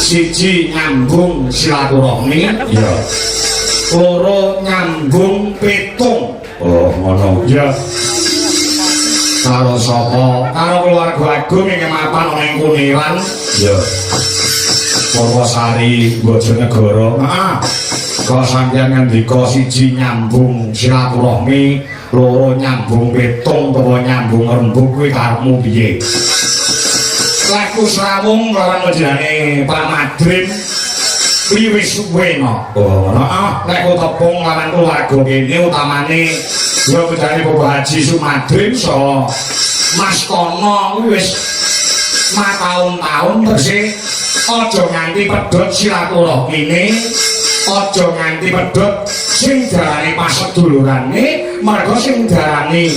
siji nyambung silaturahmi, iya. loro nyambung petung. Oh, ngono. Iya. Karo sapa? Karo keluarga agung ing mapan ana ing Kuniran. Iya. Purwosari Bojonegoro. Heeh. Kok sampeyan ngendika siji nyambung silaturahmi, loro nyambung petung utawa nyambung rembug kuwi karepmu piye? Laku srawung lawan wedane Pak Madrim wis suwe no. Oh, ngono. Heeh, nek tepung lawan keluarga kene utamane ya wedane Bapak Haji Sumadrim so Mas Kono kuwi wis mataun-taun terus aja nganti pedhot silaturahmine, aja nganti pedhot sing darane pasedulurane, mergo sing darane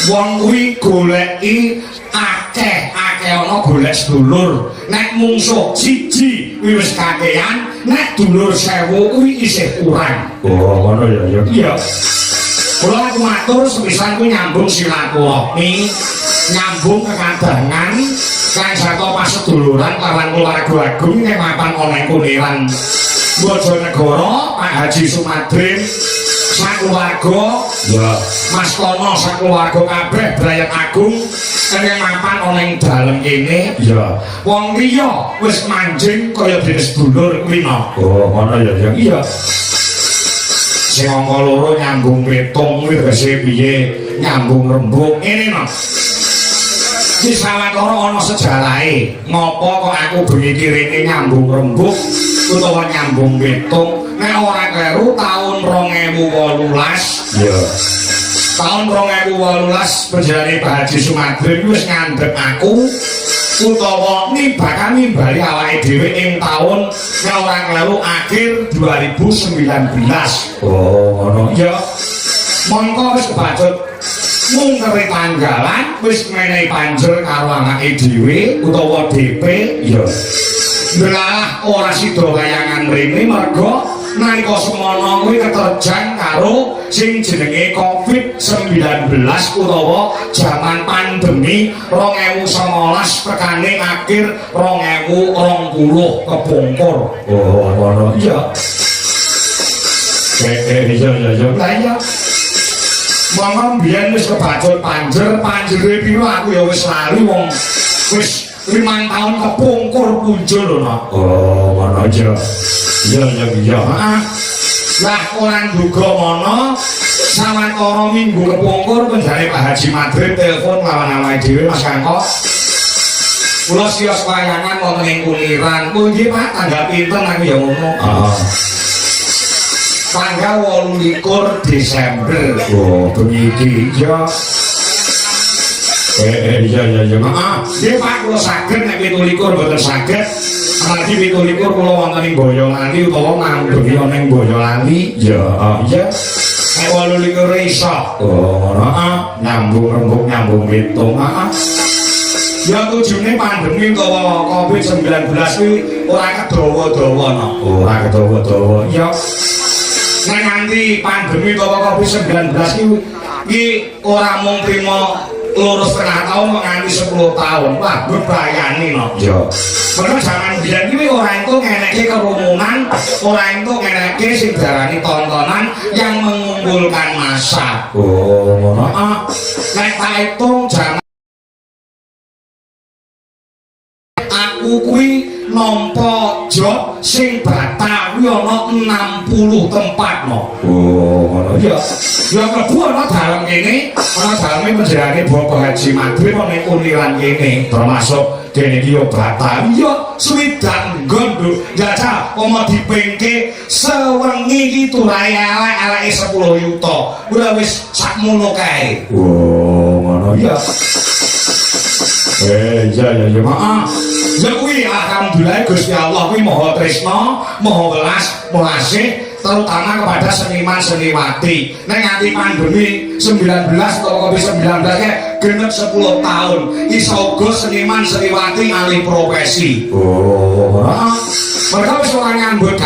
wong kuwi goleki akeh ana golek sedulur. Nek mungsuh siji kuwi wis kakean, nek dulur 1000 kuwi isih kurang. Oh, ngono ya, ya. Iya. Kula aku matur sepisan kuwi nyambung silaturahmi, nyambung kekadangan kang saka paseduluran lawan keluarga agung ing mapan ana ing Kuniran Bojonegoro. Pak Haji Sumadrim sakeluarga, Ya. Mas Kono sakeluarga kabeh brayat agung ing mapan ana ing dalem kene. Ya. Wong liya wis manjing kaya dene sedulur kuwi no. Oh, ngono ya, ya. Iya. Sing angka loro nyambung petung kuwi tegese piye? Nyambung rembug ngene no. Iki sawetara ana sejarahe. Ngopo kok aku bengi kirene nyambung rembug utawa nyambung petung? Nek ora kleru taun 2018. Ya. Tahun 2018 penjane Pak Haji Sumadrim wis ngandhep aku utawa nimbali awake dhewe ing taun nek ora kleru akhir 2019. Oh, ngono. Ya mongko wis kebacut mungkere tanggalan wis menehi panjer karo anake dhewe utawa DP. Ya. Belah ora sida kayangan mrene mergo nalika semono kuwi keterjang karo sing jenenge COVID-19 utawa jaman pandemi 2019 tekane akhir 2020 kepungkur. Oh, ngono. Iya. Iya, ya, ya. Lah iya. Mama mbiyen wis kebacut panjere piro aku ya wis lali wong wis 5 tahun kepungkur punjul lho. Oh, ngono aja. Iya, ya, iya. Heeh. Lah ora nduga mono sawetara minggu kepungkur penjane Pak Haji Madrim telepon lawan awake dhewe Mas Kangkok. Kula sios wayangan wonten ing Kuniran. Kuwi nggih Pak tanggal pinten aku ya ngomong. Ah. Tanggal 28 Desember. Oh, bengi iki. Ya. Iya, ya, ya. Heeh. Nggih Pak kula saged nek 27 mboten saged. Amargi 27 kula wonten ing Boyolali utawa ngambungi ana ing Boyolali. Ya, Iya. Nek 28 iso. oh, ngono. Heeh, nyambung rembug nyambung pitung. Heeh. Ya tujune pandemi utawa COVID-19 kuwi ora kedawa-dawa no. Ora kedawa-dawa. Ya. Nek nanti pandemi utawa COVID-19 iki ora mung trimo 2,5 tahun kok nganti 10 tahun. Wah, bebayani no. Ya. Bener zaman biyen iki ora entuk ngenekke kerumunan, ora entuk ngenekke sing darani tontonan yang mengumpulkan massa. Oh, ngono. Heeh. Nek tak hitung jaman aku kuwi nampa job sing Batawi ana 60 tempat no. Oh, ngono. Ya, ya mlebu ana dalem kene, ana daleme penjerane Bapak Haji Madrim ana ing Kuniran kene, termasuk kene iki yo Batawi yo swidak nggon jajal oma dipengke sewengi iki turahe elek-eleke 10 yuta. Ora wis sakmono kae. Oh, ngono. Ya. Iya, ya, ya. Heeh. Ya kuwi alhamdulillah Gusti Allah kuwi Maha Tresna, Maha Welas, Mulasih terutama kepada seniman seniwati. Nek nganti pandemi 19 atau COVID-19 genep 10 tahun iso uga seniman seniwati alih profesi. Oh, Heeh. Mereka wis ora nyambut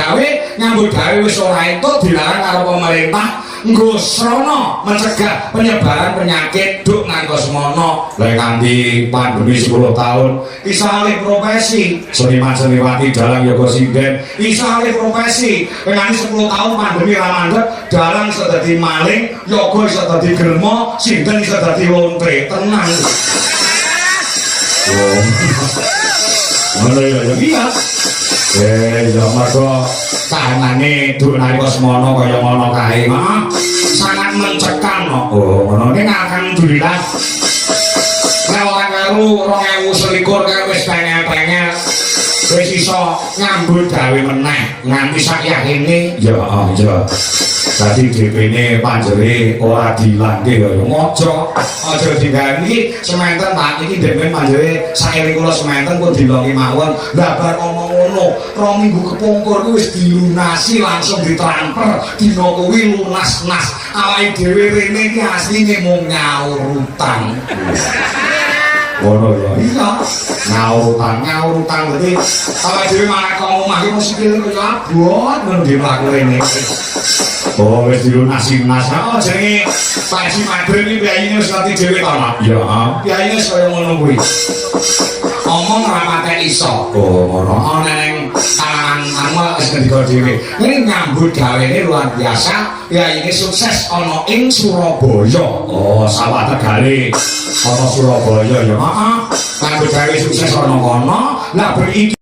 gawe wis ora entuk dilarang karo pemerintah nggo srana mencegah penyebaran penyakit duk ngantos mono lek kanthi pandemi 10 tahun isa alih profesi seniman seniwati dalang yoga sinden isa alih profesi nganti 10 tahun pandemi ra mandeg dalang iso dadi maling yoga iso dadi germo sinden iso dadi lontre tenang ngono ya iya ya mergo kahanane duk nalika semono kaya ngono kae sangat mencekam oh ngono ning alhamdulillah lewat karo 2021 kan wis pengen wis iso nyambut gawe meneh nganti sak yakine ya ya dadi DP-ne panjere ora dilangke kaya aja diganti sementen tak iki DP panjere saking kula sementen kok dilongi mawon lah bar omong ngono 2 minggu kepungkur kuwi wis dilunasi langsung ditransfer dina kuwi lunas-nas awake dhewe rene iki asline mung nyaur utang ngono ya iya nyaur utang dadi awake dhewe malah kok omah iki mesti kaya abot ngono dhewe mlaku rene oh wis dilunasi oh jenenge Pak Haji Madrin iki piyayine wis ngerti dhewe ta Mak ya piyayine kaya ngono kuwi omong rapate iso oh ngono ana ning tangan amal wis ngendika dhewe ini nyambut gawene luar biasa piyayine sukses ana ing Surabaya oh sawah Tegale ana Surabaya ya nyambut gawe sukses ana kono lah beriki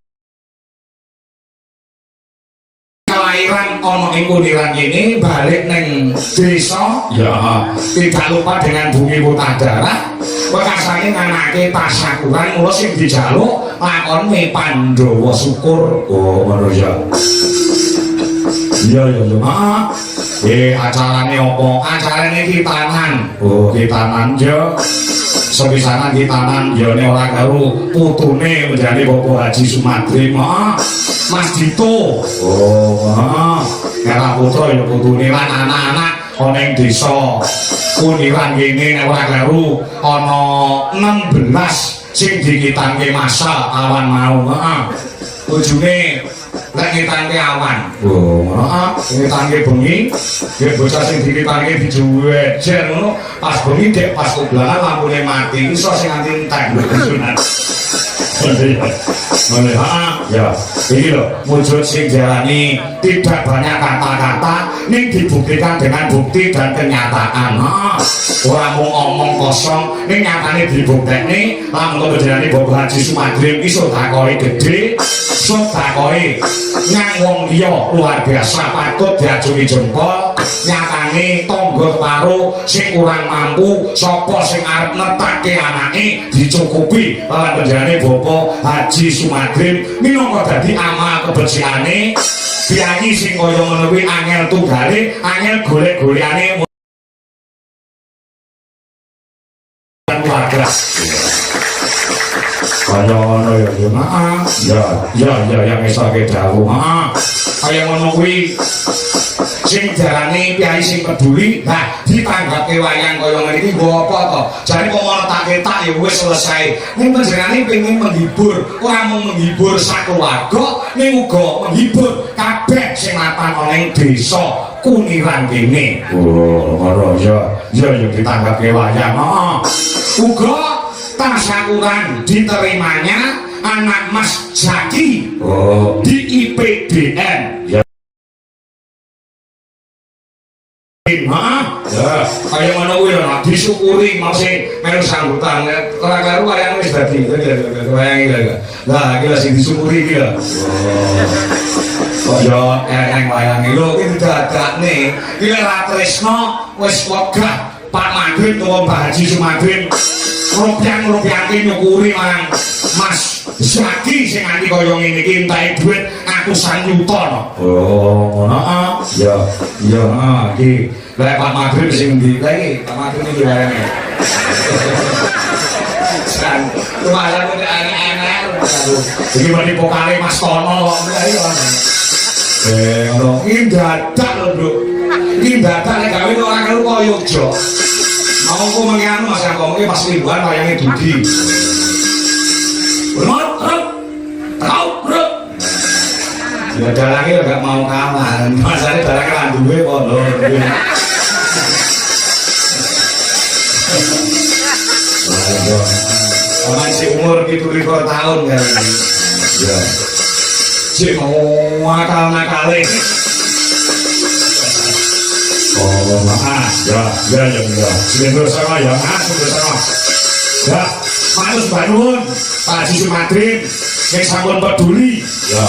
kelahiran ono ing Kuniran ini balik neng desa ya tidak lupa dengan bumi Putadara bekasane nganake tasyakuran mula sing dijaluk lakone Pandhawa syukur oh ngono ya iya acarane apa acarane kitanan oh kitanan ya sepisanan kitanan ya ora karo putune menjadi Bapak Haji Sumadri Mas Dito oh era putra ya putune lan anak-anak ana ing desa Kuniran kene nek ora karo ana 16 sing dikitangke masa awan mau bojone lek ngitangke awan oh ngitangke bengi ya bocah sing dikitangke dijuwejer ngono pas bengi dek pas oblahan lampune mati iso sing nganti entek sunat boleh ya ini loh wujud sing diarani tidak banyak kata-kata ini dibuktikan dengan bukti dan kenyataan orang mau ngomong kosong ini nyatanya dibuktikan nih lamun diarani Bapak Haji Sumadri iso takoi gede iso takoi nyang wong liya luar biasa patut diajungi jempol nyatane tangga karo sing kurang mampu sapa sing arep netake anake dicukupi lan panjenengane Bapak Haji Sumadri minangka dadi amal kebersihanane piyayi sing kaya ngono kuwi angel tunggale angel golek-golekane keluarga kaya ngono ya yang esake dawuh kaya ngono kuwi sing darane piyayi sing peduli nah ditanggape wayang kaya ngene iki nggo apa to jane kok ana tak ketak ya wis selesai ning panjenengane pengen menghibur ora mung menghibur sak keluarga ning uga menghibur kabeh sing mapan ana ing desa Kuniran kene oh ngono ya ditanggape wayang uga tasyakuran diterimanya anak Mas Jaki di IPDN ya kayak mana kuwi lho disyukuri masih melu sambutan ora karo wayang wis dadi wayang iki lah iki sing disyukuri iki lho kaya yang wayang iki lho iki dadakne iki ra tresno wis wegah Pak Madrin utawa Mbah Haji Sumadrin rupiah-rupiahke nyukuri marang Mas Zaki sing nganti kaya ngene iki entek dhuwit atusan yuta oh ngono ya iki lek Pak Madrin sing ndi iki Pak Madrin iki wayange san lumayan kok aneh-aneh iki meni pokale Mas Tono ngono iki dadak lho Nduk iki dadak nek gawe ora karo kaya Yogya mau kok mengianu Mas Angkong iki pas liburan wayange Dudi ya dalangnya gak mau kalah masanya dalangnya randuwe kok lho ya masih umur 17 tahun kan. ya Si mau nakal-nakale. oh ya ya ya ya sebentar sama ya Sudah sama. Ya, manus banun, Pak Haji Sumadrin, yang sampun peduli, ya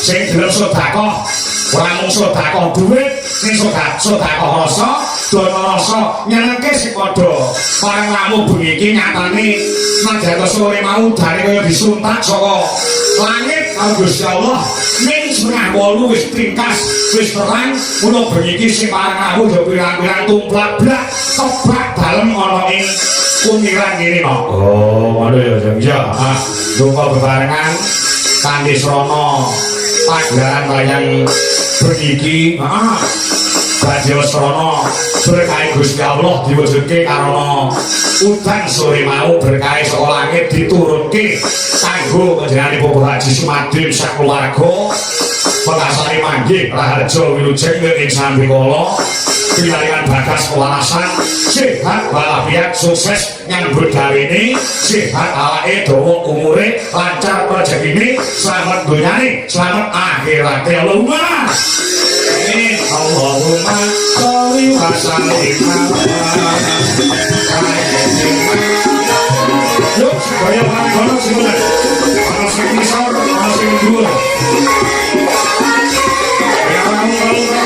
sing gelem sedekah, ora mung sedekah duit, ning sedekah rasa, dana rasa nyenengke sing padha. Pareng lamu bengi iki nyatane nadyan sore mau dane kaya disuntak saka langit karo Gusti Allah. Ning setengah 8 wis ringkas, wis terang, mulo bengi iki sing pareng aku ya pirang-pirang tumplak-blak kebak dalem ana ing kumiran kene no. oh waduh ya ya Dungo bebarengan kangge srana pagelaran wayang bengi badhe srana berkah Gusti Allah diwujudke karana udan sore mau berkah saka langit diturunke kanggo panjenenganipun Pak Haji Sumadrin sakulawarga pekasane manggih Raharja Wilujeng ing Sambikala pinaringan bagas kewarasan sehat walafiat sukses nyambut gawene sehat awake dawa umure lancar rezekine selamat donyane selamat akhirate Allahumma amin Allahumma sholli wa sallim yuk supaya orang-orang semua orang sing misal orang sing dhuwur ya orang-orang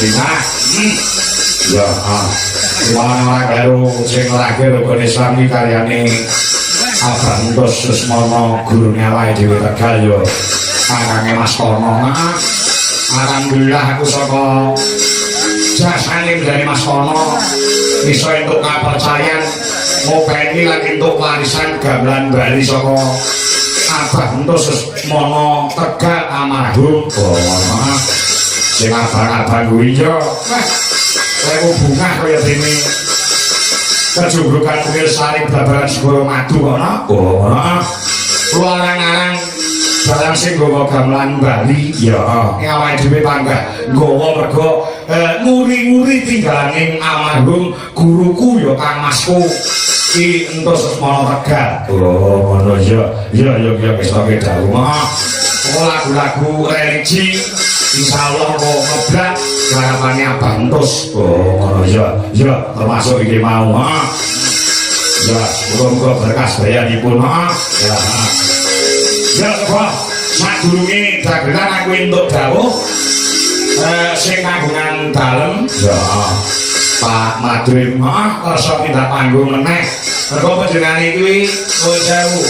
Nah, ya, orang baru sing terakhir rukun Islam iki karyane Abang Dos Susmono guru awake dhewe Tegal yo. Arange Mas Kono. Alhamdulillah aku saka jasane dari Mas Kono bisa entuk kapercayan ngopeni lan entuk warisan gamelan Bali saka Abang Dos Susmono Tegal almarhum. Oh, sing abang-abang kuwi yo. Lewu bunga kaya dene kejubrukan kuil sari babaran segoro madu ana. Oh, luarang-arang barang sing nggawa gamelan Bali ya awake dhewe panggah nggawa mergo nguri-nguri tinggalaning almarhum guruku ya Kang Masku Ki Entus Susmono Tegal. Oh, ngono ya. Ya wis tak dalu. Lagu-lagu religi insyaallah kok ngeblak harapannya Abang Entus. Oh, ngono ya. Termasuk iki mau. Ya, muga-muga berkas bayanipun. Ya. Ya, kok sadurunge dagelan aku entuk dawuh sing kagungan dalem. Ya. Pak Madrim, rasa tindak panggung meneh. Mergo panjenengane kuwi nuwun sewu.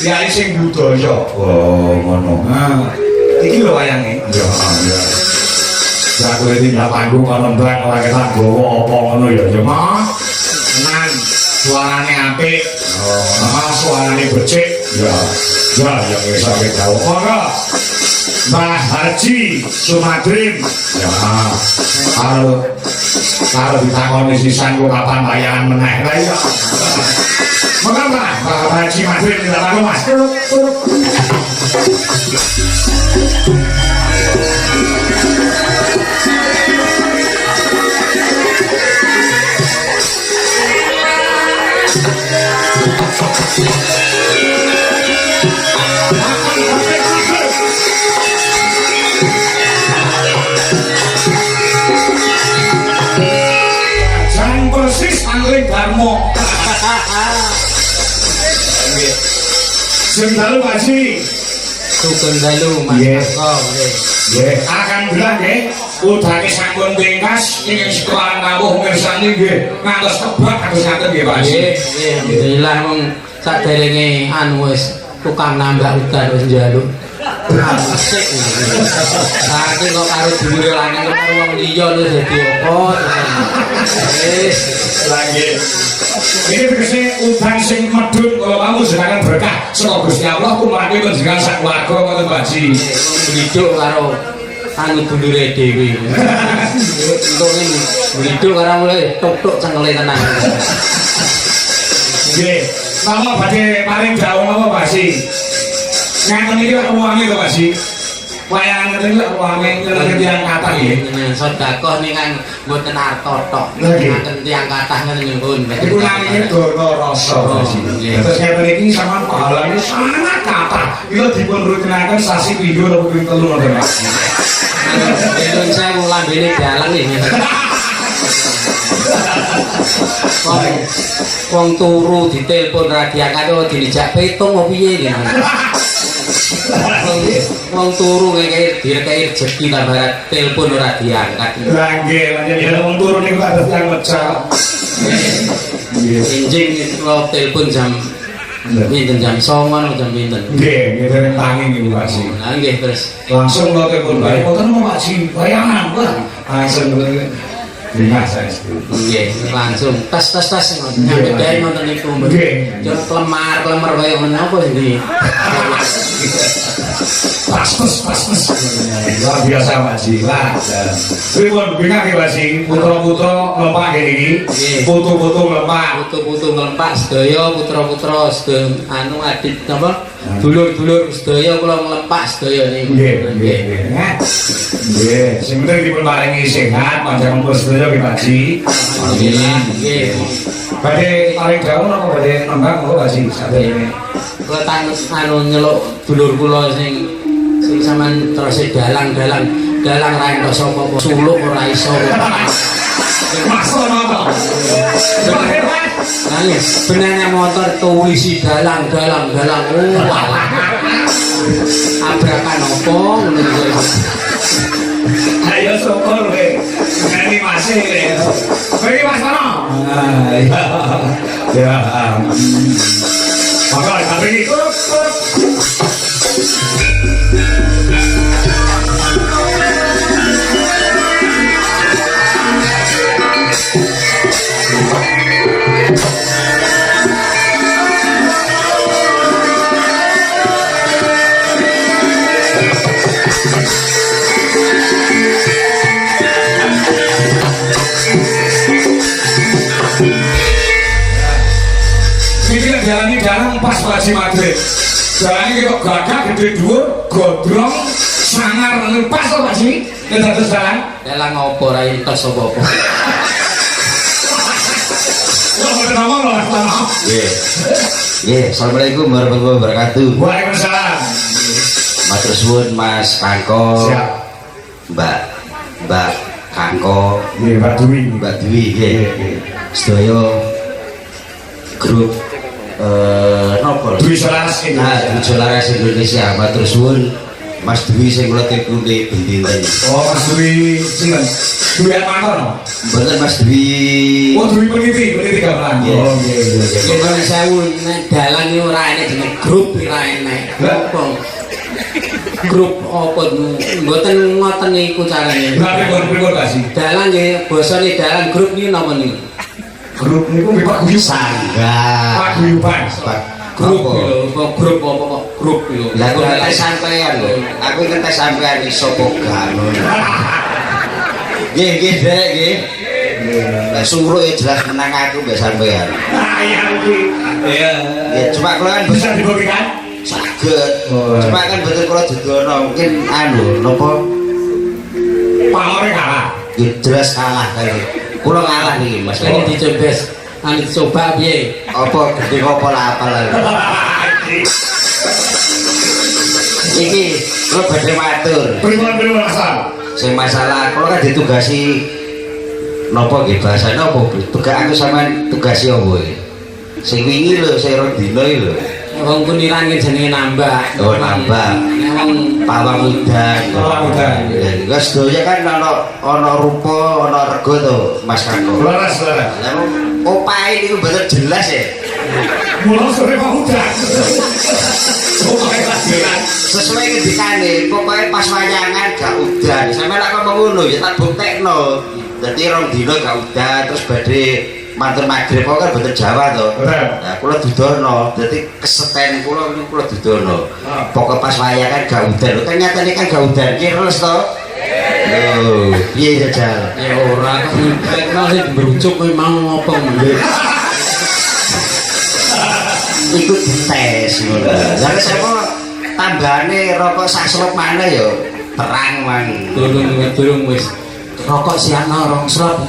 Yai sing budaya. Oh, ngono. Iki lho wayange. Ya. Ya kuwi tindak panggung ana ndang ora ketak gowo apa ngono ya, ya Mas. Tenan, suarane apik. Oh, suarane becik. Ya wis sampe dawuh. Monggo. Mbah Haji Sumadrim. Ya. Karo ditakoni sisan ku kapan bayaran meneh. Lah iya. Monggo Mbah Haji Madrim ditakoni Mas. Jangan persis angling Darmo. Sing dalu Pak Haji. Sugeng dalu Mas. Nggih. Alhamdulillah nggih. Udane sampun pingkas ing sekolah kawuh mirsani nggih. Ngantos tebak kados ngaten nggih Pak Haji. Nggih, alhamdulillah mung saderenge anu wis tukang nambah udan wis njaluk. Asik. Saiki kok karo dulure lanang karo wong liya lho dadi apa? Wis Lagi. Ini tegese udan sing medhun kala kamu jenengan berkah saka Gusti Allah kumrake panjenengan sak keluarga ngoten Pak Haji. ngiduk karo anu dulure dhewe. Untunge ngiduk karo mulai tok-tok cengele tenan. Nggih. Mama badhe paring dawuh apa Pak Haji? Ngaten iki kok ruange to Pak Haji. Wayangan ngeten lho ruange ngene tiyang kathah nggih. Sedekah nikan mboten arta tok. Nggih. Ngaten tiyang kathah ngene nyuwun. Iku namine dono rasa Pak Haji. Terus ngeten iki sampean pahalane sangat kathah. Iki dipun rujukaken sasi pindho lho ping 3 ngoten Pak. Nyuwun sewu lambene dalang nggih. Wong turu ditelepon ra diangkat kok dijak petung opo piye nggih. Wong turu ngeke direkei rezeki ta barat telepon ora diangkat. Lah nggih, lan wong turu niku kados tiyang mecal. Enjing kula telepon jam pinten jam 09.00 jam pinten. Nggih, ngene tangi niku Pak Haji. Lah nggih terus Langsung kula telepon bae, mboten mau Pak Haji, bayangan Pak. Langsung Dengar saya nggih langsung tas nyampe gawe ngoten niku. Nggih. Jan klemar wae ngono apa iki. pas. Luar biasa Pak Haji. Lah. Pripun bingung Pak Haji? Putra-putra ngempak kene iki. Foto-foto ngempak. Putu-putu ngelempak sedaya putra-putra sedaya anu adit napa? Dulur-dulur sedaya kula ngelempak sedaya niku. Nggih. Sing penting dipun paringi sehat, panjang umur sedaya Pak Haji. Nggih. Badhe paring dawuh napa badhe nembang kok Pak Haji sadene. Kula tangis anu nyeluk dulur kula sing sampean terus dalang ra entuk sapa suluk ora iso. Masuk napa? Nangis benane motor tulisi dalang. Walah. Abrakan opo ngono. Ayo syukur we. kasih. Beri Mas Tono. Ya. Maka tapi jalan ini dalam pas Haji Madrid. Jalan ini kok gagah gede dhuwur, gondrong, sangar pas kok Pak Ji. Nek dados jalan. Dalang ngopo ra entos apa-apa. Kok mboten ngomong lho Mas Tono. Nggih, assalamualaikum warahmatullahi wabarakatuh. Waalaikumsalam. Matur suwun Mas Kangko. Siap. Mbak Kangko, Nggih, Mbak Dwi. Mbak Dwi nggih. Sedaya grup nopo Dwi Solaras ini. Dwi Solaras Indonesia. Matur suwun Mas Dwi sing kula tekuni bendinten. Oh, Mas Dwi sinten? Dwi Atmanto. Mboten Mas Dwi. Oh, Dwi peneliti gamelan. Nggih. Oh, nggih. Nyuwun sewu nek dalang iki ora enek jeneng grup ora enek. Apa? Grup apa mboten ngoten niku carane. Berarti pripun Pak Ji? Dalang nggih basane dalang grup niku napa niku? Grup niku nggih Pak Guyuban. Sangga. Pak Guyuban. Grup Apa? lho, kok grup apa kok grup lho. Lah kok ngetes sampean lho. Aku ngetes sampean iki sapa galon. Nggih, Dek, nggih. Lah suruh ya jelas menang aku mbek sampean. Ah, iya iki. Iya. Ya cuma kula kan Bisa dibuktikan? saged. Oh. Cuma kan betul kula judono mungkin anu napa Pamore kalah. ya jelas kalah kali. Kula ngalah niki Mas. Ini dicobes, anu dicoba piye? Apa gede apa lah apal lagi. Iki kula badhe matur. Pripun asal? Sing masalah kula kan ditugasi napa nggih bahasane apa? Tugas aku sampean tugasi apa iki? Sing wingi lho, sing rong dina iki lho. Wong kuniran ki jenenge nambah. Oh, nambah. Nek wong Pawang udan. Pawang udan. Ya sedaya kan ana rupa, ana rega to, Mas Kangko. Laras. Lah opahe niku mboten jelas ya. Mula sore Pak udan. Oh, kelas. Sesuai ngendikane, pokoke pas wayangan gak udan. Sampe lak kok ngono ya tak buktekno. Dadi rong dina gak udan terus badhe mantur magrib kok kan boten Jawa to. Betul. Nah, kula dudono. Dadi keseten kula niku kula dudono. Pokoke pas wayangan gak udan. Kan nyatane kan gak udan. Ki terus to. Lho, piye jajal? ya ora kok sing merucuk kowe mau ngopo meneh. Iku dites ngono. Lah sapa tambahane rokok sak slop maneh ya terang man. Durung wis rokok siana rong slop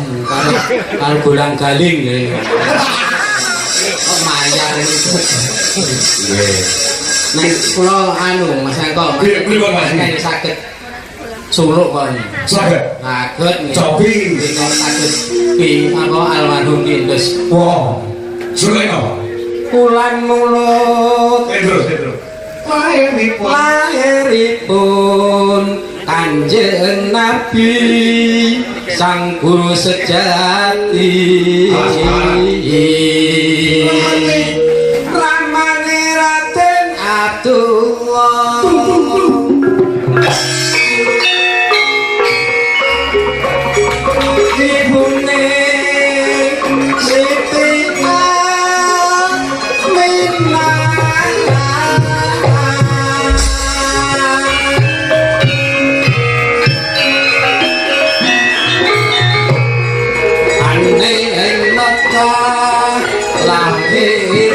karo golang galing ya. Kok mayar itu. Nggih. Nek kula anu Mas Angko, Pripun, Mas? nek saged suluk kok. Saged. Saged nggih. Cobi. Nek saged ki apa almarhum Indus. Wow. Sulit apa? Kulan mulut Terus. lahiripun Kanjeng Nabi sang guru sejati ramane Raden Abdullah ibune Siti Aminah ane enaka lahir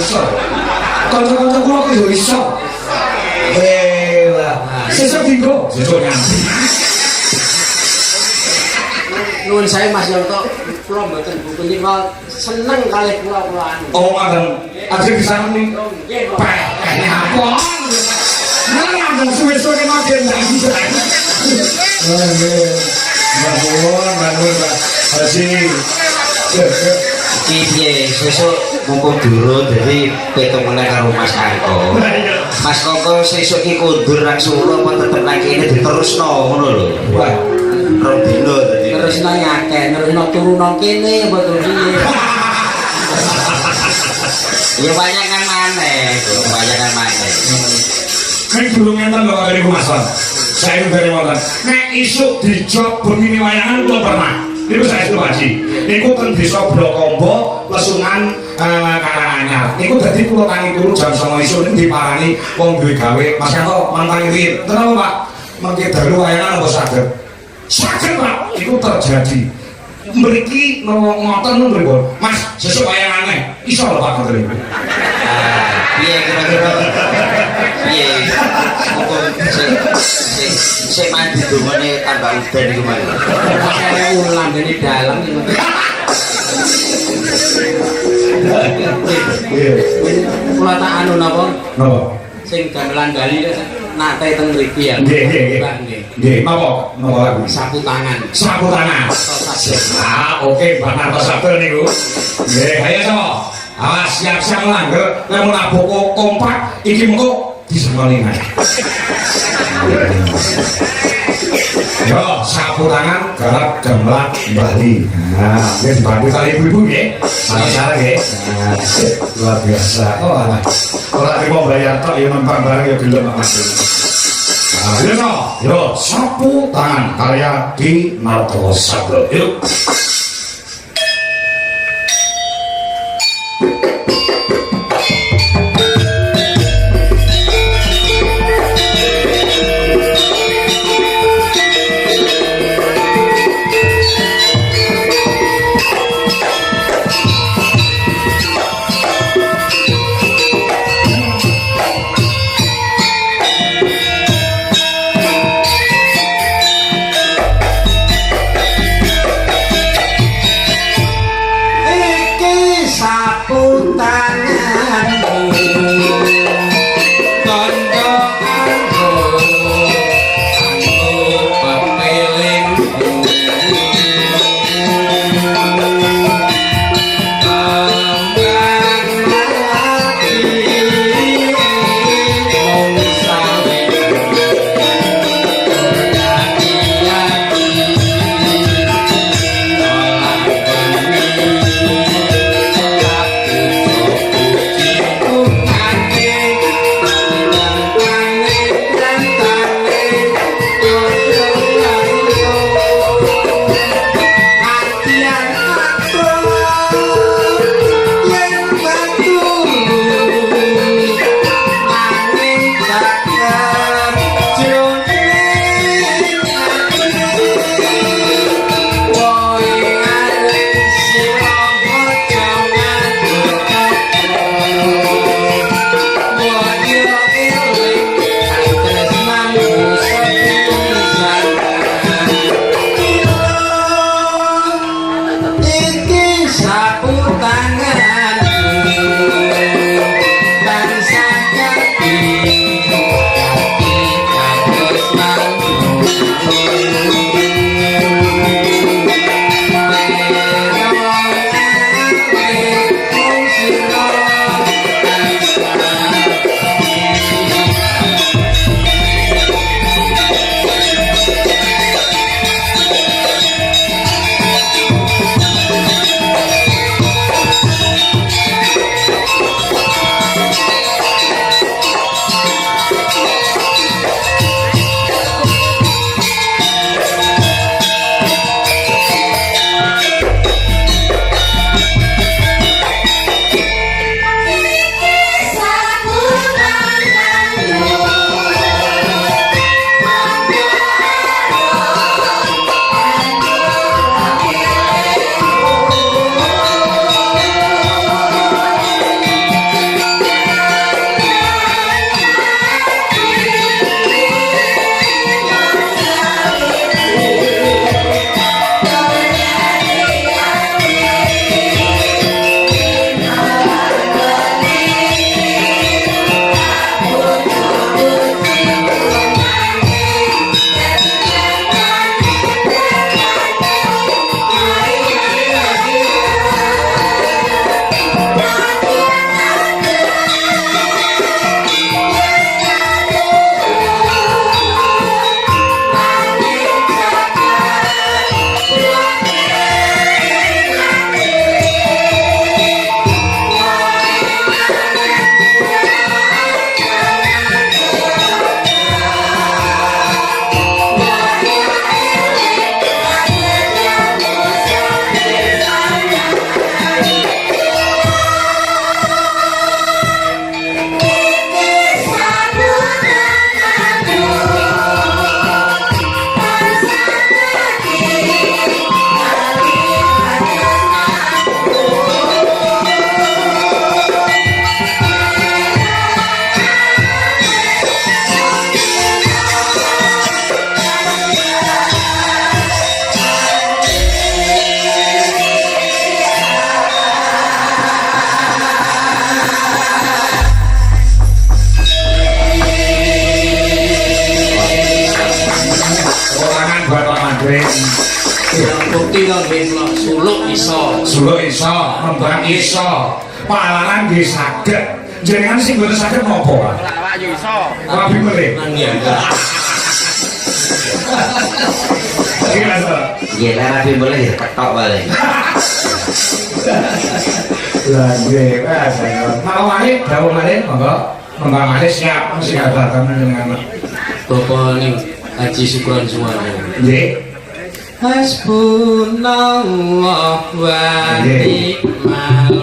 iso. Kanca-kanca kula ki yo iso. Sesuk dinggo, sesuk nyambi. Nuwun saya Mas Yonto, kula mboten punika seneng kalih kula anu. Oh, ngoten. Ajeng pisan ning Pak. Apa? Nang suwe-suwe magen ndak bisa. Bangun, Pak. Asih. Piye sesuk mumpung durung dadi petung meneh karo Mas Kangko. Mas Kangko sesuk iki kundur nang Solo apa tetep nang kene diterusno ngono lho. Wah, Rong dino dadi. Terus nang akeh, terusno turu nang kene apa to piye? Ya banyakan maneh, banyakan maneh. kan durung ngenten kok kali Mas. Saya dari wonten. Nek isuk dijog bengi wayangan kula pernah. Niku saya itu Haji. Niku ten desa Blokombo, Lesungan Karanganyar. Niku dadi kula tangi turu jam 09.00 isuk niku diparani wong duwe gawe. Mas Yanto mantang riyin. Tenang Pak. Mengke dalu wayangan apa saged? Saged Pak. Iku terjadi. Mriki ngoten mripun. Mas, sesuk wayangane iso lho Pak ngoten niku. Piye kira-kira? Piye? Mumpung sik mandi dongane tambah udan iku mah. Saya ulang dari dalam iki. Kula tak anu napa? Napa? Sing gamelan Bali nate teng mriki ya. Nggih. Nggih, napa? Napa lagu? Sapu tangan. Sapu tangan. Oke, Bapak Sabtu niku. Nggih, ayo sama. Awas siap-siap langgar, lamun aboko kompak iki mengko disemoni ae. Yo, sapu tangan garap gamelan Bali. Nah, wis bantu kali ibu-ibu nggih. Salah nggih. Luar biasa. Oh, alah. Ora terima bayar tok ya nonton bareng ya gelem Mas. Yo, sapu tangan karya Ki Narto Sabdo. Yuk. Tangan buat Pak Madrin. yang bukti dong lo suluk iso Suluk iso, rembang iso, palaran nggih saged. Jenengan sing mboten saged napa, Pak? lawak yo iso Rabi mrih. nang ya Gila, Pak. Iya, tapi boleh ya ketok balik. Lah nggih, Mas. Mau malih, dawuh malih, monggo. Monggo malih siap datang dengan bapak ning Haji Sukron semuanya nggih. Hasbunallah wa ni'mal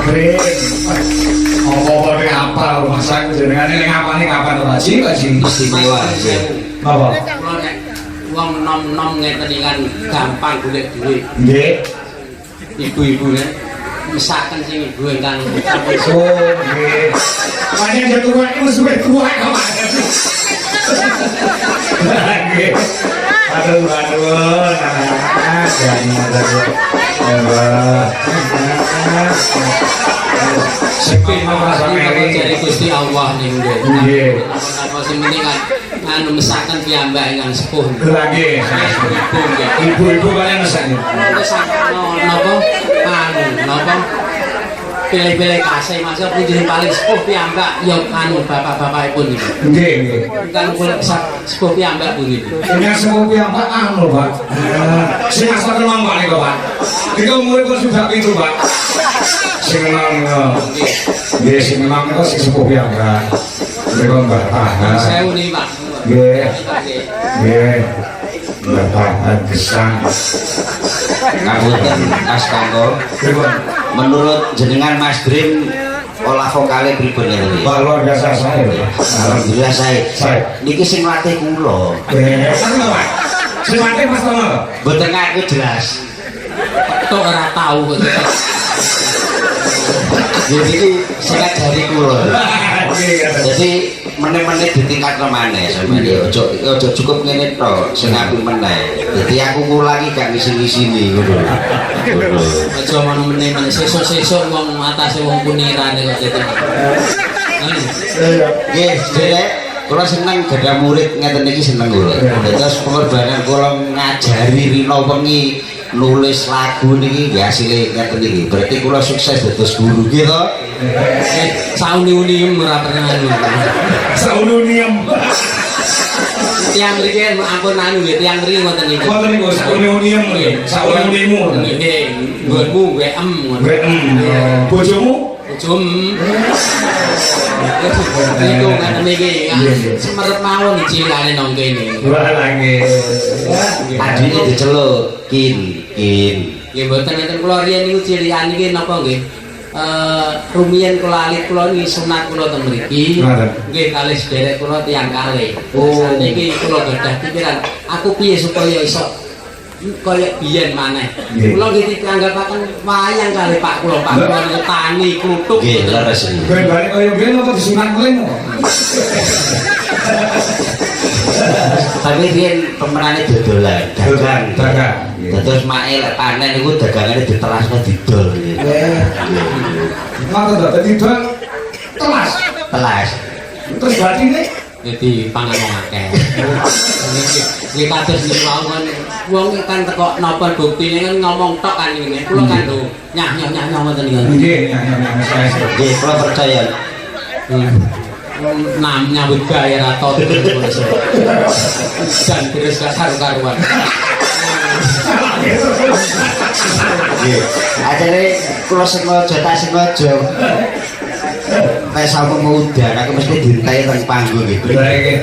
Madrid. Apa-apa apa masak jenengane ning apane kapan to, Pak Ji? Istimewa ya. Apa? Kula nek wong nom-nom ngeten iki kan gampang golek duit. Nggih. Ibu-ibu kan misaken sing ibu ingkang sampun Oh, nggih. Panen yo tuwa iki wis tuwa kok. Nggih. Aduh, sepi dari Gusti Allah nih nggih. Apa sing penting kan anu mesaken piyambak ingkang sepuh. Lagi. Ibu-ibu kalian mesak. Napa? Anu, napa? Pilih-pilih kasih masa puji paling sepuh piyambak ya anu bapak-bapakipun iki. Nggih, nggih. Kan kula sepuh piyambak pundi. Yang semua piyambak anu, Pak. Sing asal kenal Pak niku, Pak. Niku umuripun sudah 7, Pak. Sing kenal nggih, sing kenal niku sing sepuh piyambak. Niku Mbak Tahan. Sewu nih, Pak. Nggih. Nggih. Mbak Tahan gesang. Ngapunten Mas Kanggo. Menurut jenengan Mas Dream olah vokale pripun ngene iki? Pak luar biasa saya. Alhamdulillah saya. Niki sing latih kula. Pak. Sing latih Mas Tono. Mboten ngaku jelas. Tok ora tau kok. Jadi iki sing ngajari kula. Jadi meneh-meneh ditingkatno maneh sampeyan ya ojo cukup ngene tok sing apik meneh. Dadi aku ngulangi gak ngisi-ngisini ngono. Aja mono meneh-meneh sesuk-sesuk wong atase wong punirane kok dadi. Nggih, Dek. Kula seneng gadah murid ngeten iki seneng kula. Terus pengorbanan kula ngajari rina wengi nulis lagu niki nggih asile ngeten iki. Berarti kula sukses dados guru nggih to? Sauni-uni ora pernah anu. Saununium. Tiang mriki ampun anu nggih, tiang mriki ngoten niku. Ngoten niku saununium nggih. Saununimu. Nggih, nggonmu WM ngoten. Bojomu? Jum. Niku ngoten niki. Semerep mawon cilane nang kene. Wah lagi. Adine diceluk kin. Nggih mboten enten kula riyen niku cilikan niki napa nggih? Rumiyin kula alit kula niki sunat kula teng mriki. Nggih kalih sederek kula tiyang kalih. Saniki kula gadah pikiran aku piye supaya iso kaya biyen maneh. Kula nggih dianggapaken wayang kalih Pak kula niku tani kluthuk. Nggih, leres iki. Ben balik kaya biyen apa disunat keling kok. Tapi riyen pemenane dodolan, dagang. Terus mae lek panen niku dagangane ditelasno didol. Ngoten to dadi dol telas. Telas. Terus batine Jadi pangan wong akeh. Nggih kados niku kan wong kan teko napa buktine kan ngomong tok kan ngene. Kula kan lho nyah ngoten niku. nggih saya. Nggih, kula percaya. Nam nyambut gawe ra tot. Dan terus gak karu-karuan. Nggih. Ajare kula sengaja tak sengaja. Nek sampe udan aku mesti dintai teng panggung iki. Lah iki.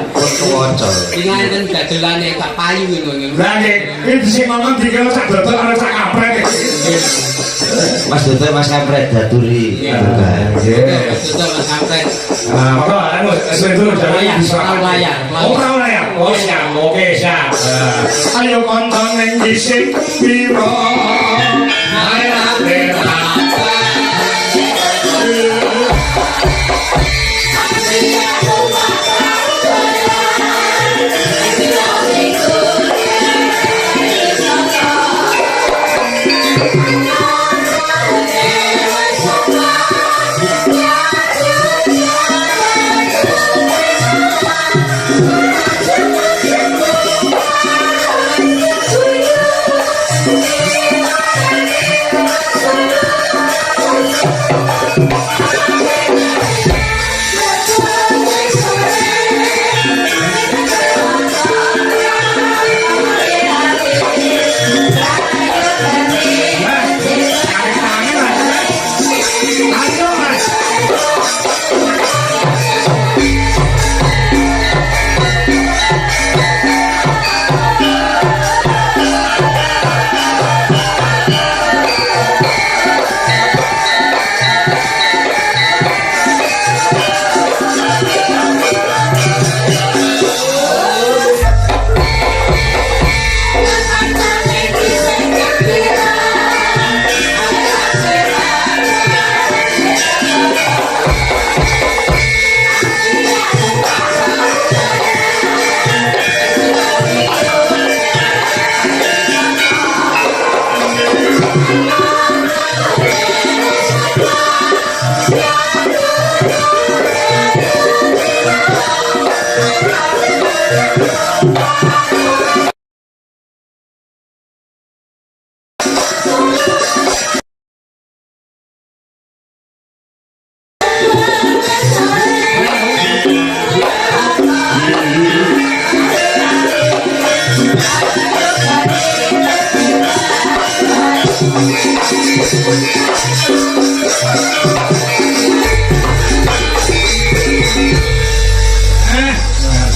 Pun kewaca. Dinganten dadelane gak payu ngono. Lah iki sing ngomong dikira sak dodol karo sak kampret iki. Mas Dodo Mas Kampret daturi. Nggih. Betul Mas Kampret. Maka anu sesuai dulu jangan bisa. Layar. Oh, layar. Oh, siap. Oke, siap. Ayo kontong ning disik piro.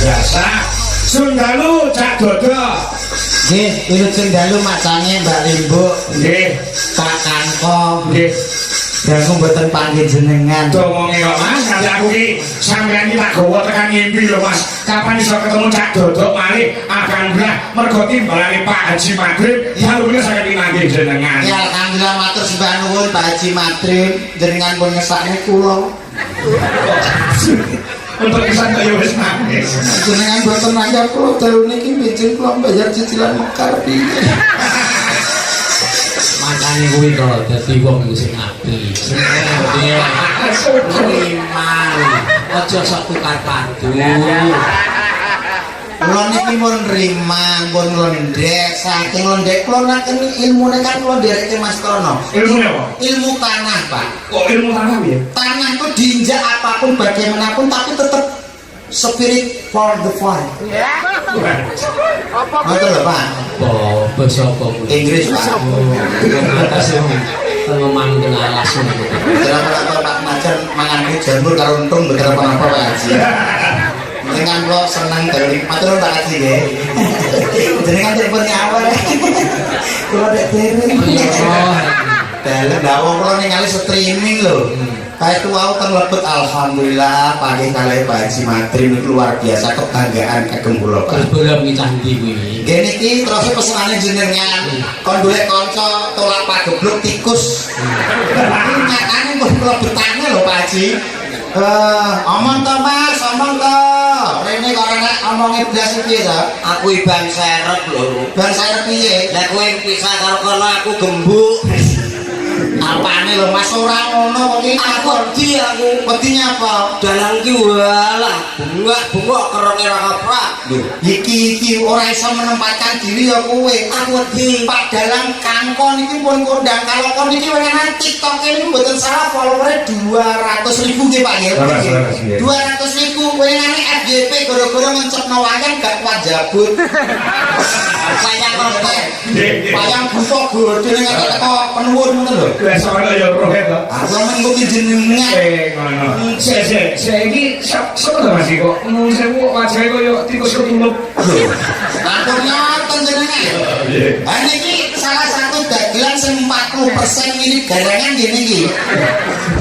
biasa Sundalu Cak Dodo Nggih, wilut sendalu macane Mbak Limbo, nggih Pak Kanko, nggih dangu mboten panggih jenengan. domongi kok Mas nanti aku ki sampean iki tak gawa tekan ngimpi lho Mas kapan iso ketemu Cak Dodo mari akan belah mergo timbalane Pak Haji Madrib jalune saged pinanggih jenengan Ya alhamdulillah matur sembah nuwun Pak Haji Madrim, jenengan pun ngesakne kula. untuk kesan kaya wis nangis Jenengan boten nanggal kula dalu niki benjing kula bayar cicilan mekar piye. Makane kuwi to dadi wong sing apik. Iman. Aja sok tukar padu. Kula niki mun rimang, pun lendek, saking lendek kula naken ilmune kan kula ndereke Mas Trono. ilmu apa? Ilmu tanah, Pak. kok ilmu tanah ya? Tanah itu diinjak apapun bagaimanapun tapi tetap spirit for the fire. Betul lho Pak. Oh, basa apa kuwi? Inggris Pak. Atas ngomong dengan langsung. Kenapa Pak Macan mangan jamur karo untung betul apa Pak Haji. Dengan lo senang dari matur Pak Haji nggih. Jenengan telepon awal. Kula dek dere. Dalem dawa kula ningali streaming lho. Kayak itu wau kan lebet alhamdulillah pagi kali Pak Haji Madrim itu luar biasa kebanggaan kagem kula Pak. Terus bola candi kuwi. Gini ki terus pesenane jenengan kon golek kanca tolak pagebluk tikus. Nyatane kok kula betane lho Pak Haji. Omong to Mas, omong to. Rene kok enak omonge blas piye to? Aku ibang serep lho. Bang saya piye? Lah kowe pisah karo kono aku gembuk. Apane lho Mas ora ngono kok iki Aku wedi aku. Petinya apa? Dalang ki walah bungak-bungak kerone ra kaprak. Iki ora iso menempatkan diri ya kowe. Aku wedi. Pak Dalang Kangkon iki pun kondang kalau kon iki wenehan TikTok ini mboten salah follower 200.000 nggih Pak nggih. 200.000 wenehane FYP gara-gara ngencepno wayang gak kuat jabut. Sayang kok. Wayang buta gede ning teko penuwun ngoten lho. Lah sono ya rohet to Aku men kok jenengan. ngono saya iki sapa to Mas kok mun sewu wajahe koyo tikus ketulup Aku nyoten jenengan. Ha niki salah satu dagelan sing 40% ini garangan ngene iki.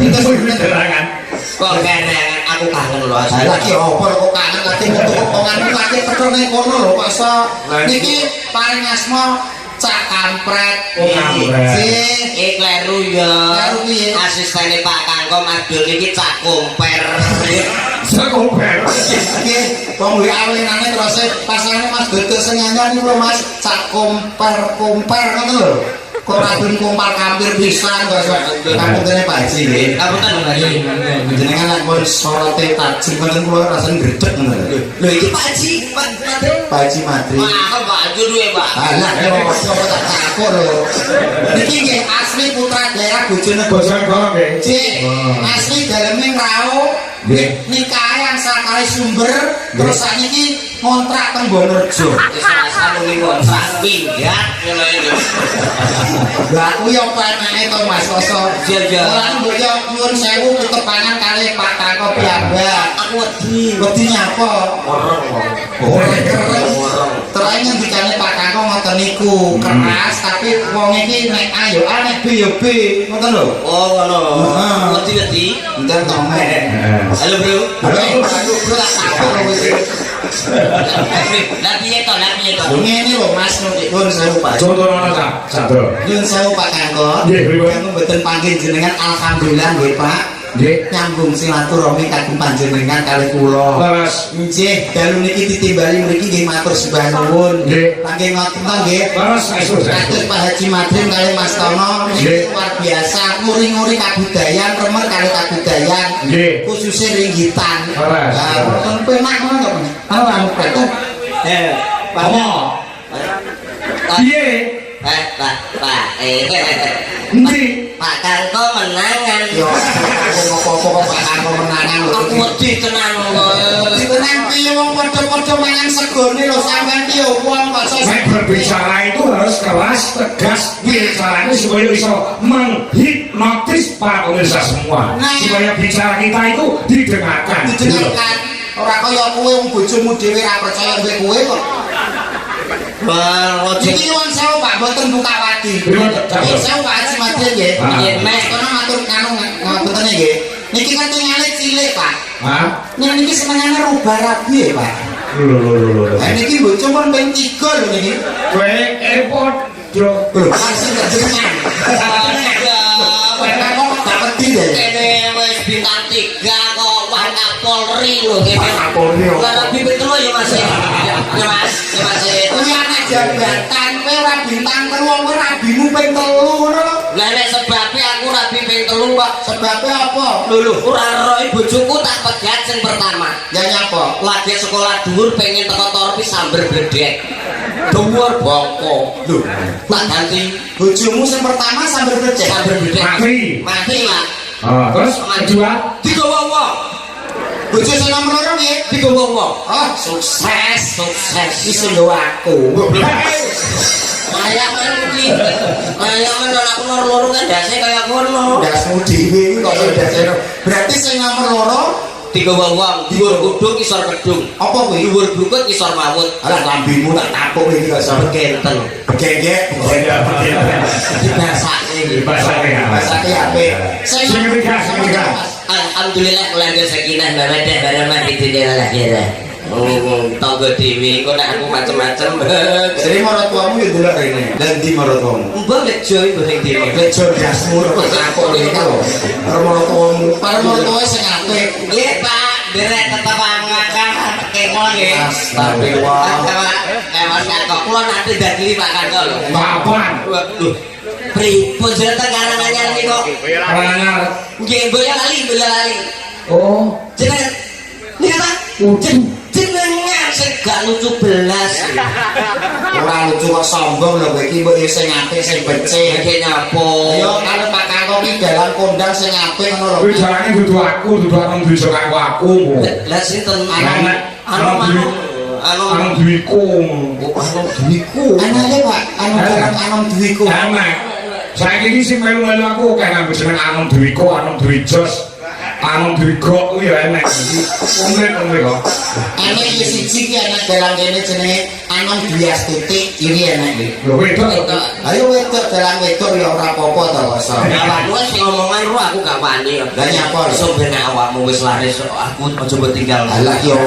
itu beneran Kok kerengan aku kangen lho. Lagi opo kok kangen lagi metu pokonganmu lagi teko ning kono lho Pak So. Niki paring asma Cak Kampret. Oh, Kampret. Sih, Kleru ya. Kleru piye? Asistene Pak Kangko Madul iki Cak Komper. sekoper nggih, wong awenane terus pasane Mas Dodo sing nyanyi lho Mas Cak Komper ngono lho. Kok radun kumpal kampir pisan kok kampungane Pak Haji nggih. Kapunten Haji. Jenengan lak pun sorote tajim ngoten kula rasane gredeg ngoten lho. Lho iki Pak Haji, Pak Madul. Pak Haji Madri. Wah, Pak Haji duwe, Pak. Alah yo kok tak takok lho. Niki nggih asli putra daerah Bojonegoro. Bojonegoro nggih Cik, asli daleme ngrau. Nikahe angsal kali sumber terus sakniki ngontrak teng Bonorejo. Wis rasa muni kontrak pinggat ngono iki. Lah aku yo penake to Mas Koso. Iya. Lan mbok yo nyuwun sewu ketepangan kali Pak Tako piyambak. Aku wedi. Wedi nyapa? Orong kok. Orong. Terus ngendikane Pak Tako ngoten niku, keras tapi wong iki nek A yo A nek B yo B. Ngoten lho. Oh, ngono. Heeh. Wedi-wedi. Ndak tomek. Halo, Bro. Aduh, bro tak takok lho wis. Lah piye to? Ngene lho Mas nuwun sewu Pak. contohnya satu Nyuwun sewu Pak Kangko. Nggih, pripun? Kanggo mboten panggih jenengan alhamdulillah nggih Pak. nggih Nyambung silaturahmi kagem panjenengan kali kula. leres Nggih, dalu niki ditimbali mriki nggih matur sembah nuwun. Nggih. Panggih ngoten to nggih. leres esus Kados Pak Haji Madrim kali Mas Tono Nggih. luar biasa nguri-nguri kabudayan, remer kali kabudayan. nggih Khususnya ringgitan. Leres. Lah, penak ngono to, Pak. Anu penak. Apa? Piye? Endi? Pak Karto menangan. Yo, apa-apa kok Pak Karto menangan lho. Aku wedi tenan lho. Ditenang piye wong padha-padha mangan segone lho sampean ki yo wong kok iso Nek berbicara itu harus keras, tegas, bicaranya supaya bisa menghipnotis para pemirsa semua. Nah. Supaya bicara kita itu didengarkan. didengarkan. Ora kaya kowe wong bojomu dhewe ra percaya kowe kowe kok. Wah, Iki wong sewu Pak boten buka wati. Iya, Sewu Pak Haji Madya nggih. Ah. Nggih, Mas kono matur kanu ngoten nggih. Niki kan tingale cilik, Pak. Hah? Nek niki senengane rubah rabi ya, Pak. Lho. Lah niki bojo pun ping 3 lho niki. Kowe airport, Bro. Masih kejengan. Karena kok gak wedi ya. Kene wis bintang 3 kok Waka Polri lho kene. Kapolri. Lah tapi telu ya Mas. Ya Mas, ya Mas. Kuwi anak jabatan kowe ora bintang 3 wong rabimu ping 3 ngono lho. Lah nek sebabe aku rabi ping 3, Pak. Sebabnya apa? Lho ora roe bojoku tak pegat sing pertama. Ya nyapa? Lagi sekolah dhuwur pengen teko torpi sambil bedek. Dhuwur boko. Lho, Tak ganti bojomu sing pertama sambil becek. sambil bedek. Mati. Mati, Pak. Ah, terus kedua, Digawa wong. Bojo sing nomor 2 nggih. Digawa wong. Oh, sukses. Sukses. Iki sing nggawa aku. Kayak iki. Kayak men anakku loro-loro kan dase kayak ngono. Dasmu dhewe iki kok dasane. Berarti sing nomor 2 Digawa wong, dhuwur kudung kisor kedung. apa kuwi? Dhuwur bukut kisor mawut. Alah lambimu tak tapuk iki kok iso Bekenten. begengek. Dibasake iki. Masake apik. Sing Sing ketiga, sing ketiga. Alhamdulillah keluarga sakinah mawadah warahmah di dunia wal akhirah. Tangga dhewe engko nek aku macem-macem. Jadi maratuamu ya delok rene. Dan di maratuamu. Mbok lek joy bareng dhewe. Bejo jasmu kok tapuk iki lho. Karo maratuamu, karo maratuae sing apik. Nggih, Pak. Derek tetep angkat kekon nggih. Astagfirullah. Ewas kakak kula nanti dadi Pak Kakak lho. Papan. Waduh. Pripun jenengan karangan anyar niku? Karena Nggih, boyo lali. oh, Jenengan niku ta? Jenengan sing gak lucu belas. Ora lucu kok sombong lho kowe iki mbok ya sing apik sing becik. Nggih nyapo. Yo karo Pak Kakak iki dalan kondang sing apik ngono lho. kuwi jarane dudu aku bisa karo aku. Lah sinten Anu anu duwiku. duwiku. Anake Pak, anom duwiku. Enak. Saiki iki sing melu-melu aku kan nganggo jeneng Anom Dwiko, Anom Dwi Jos, Anom Dwi Gok kuwi ya enak. Umit kok. Ana iki siji ki anak dalan kene jenenge Anom Dwi Astuti, iki enak iki. Lho wedok. Ayo wedok dalan wedok ya ora apa-apa to, Bos. Awakmu wis ngomongan ro aku gak wani. Lah nyapa? Iso ben awakmu wis laris aku aja mbok tinggal. Alah yo.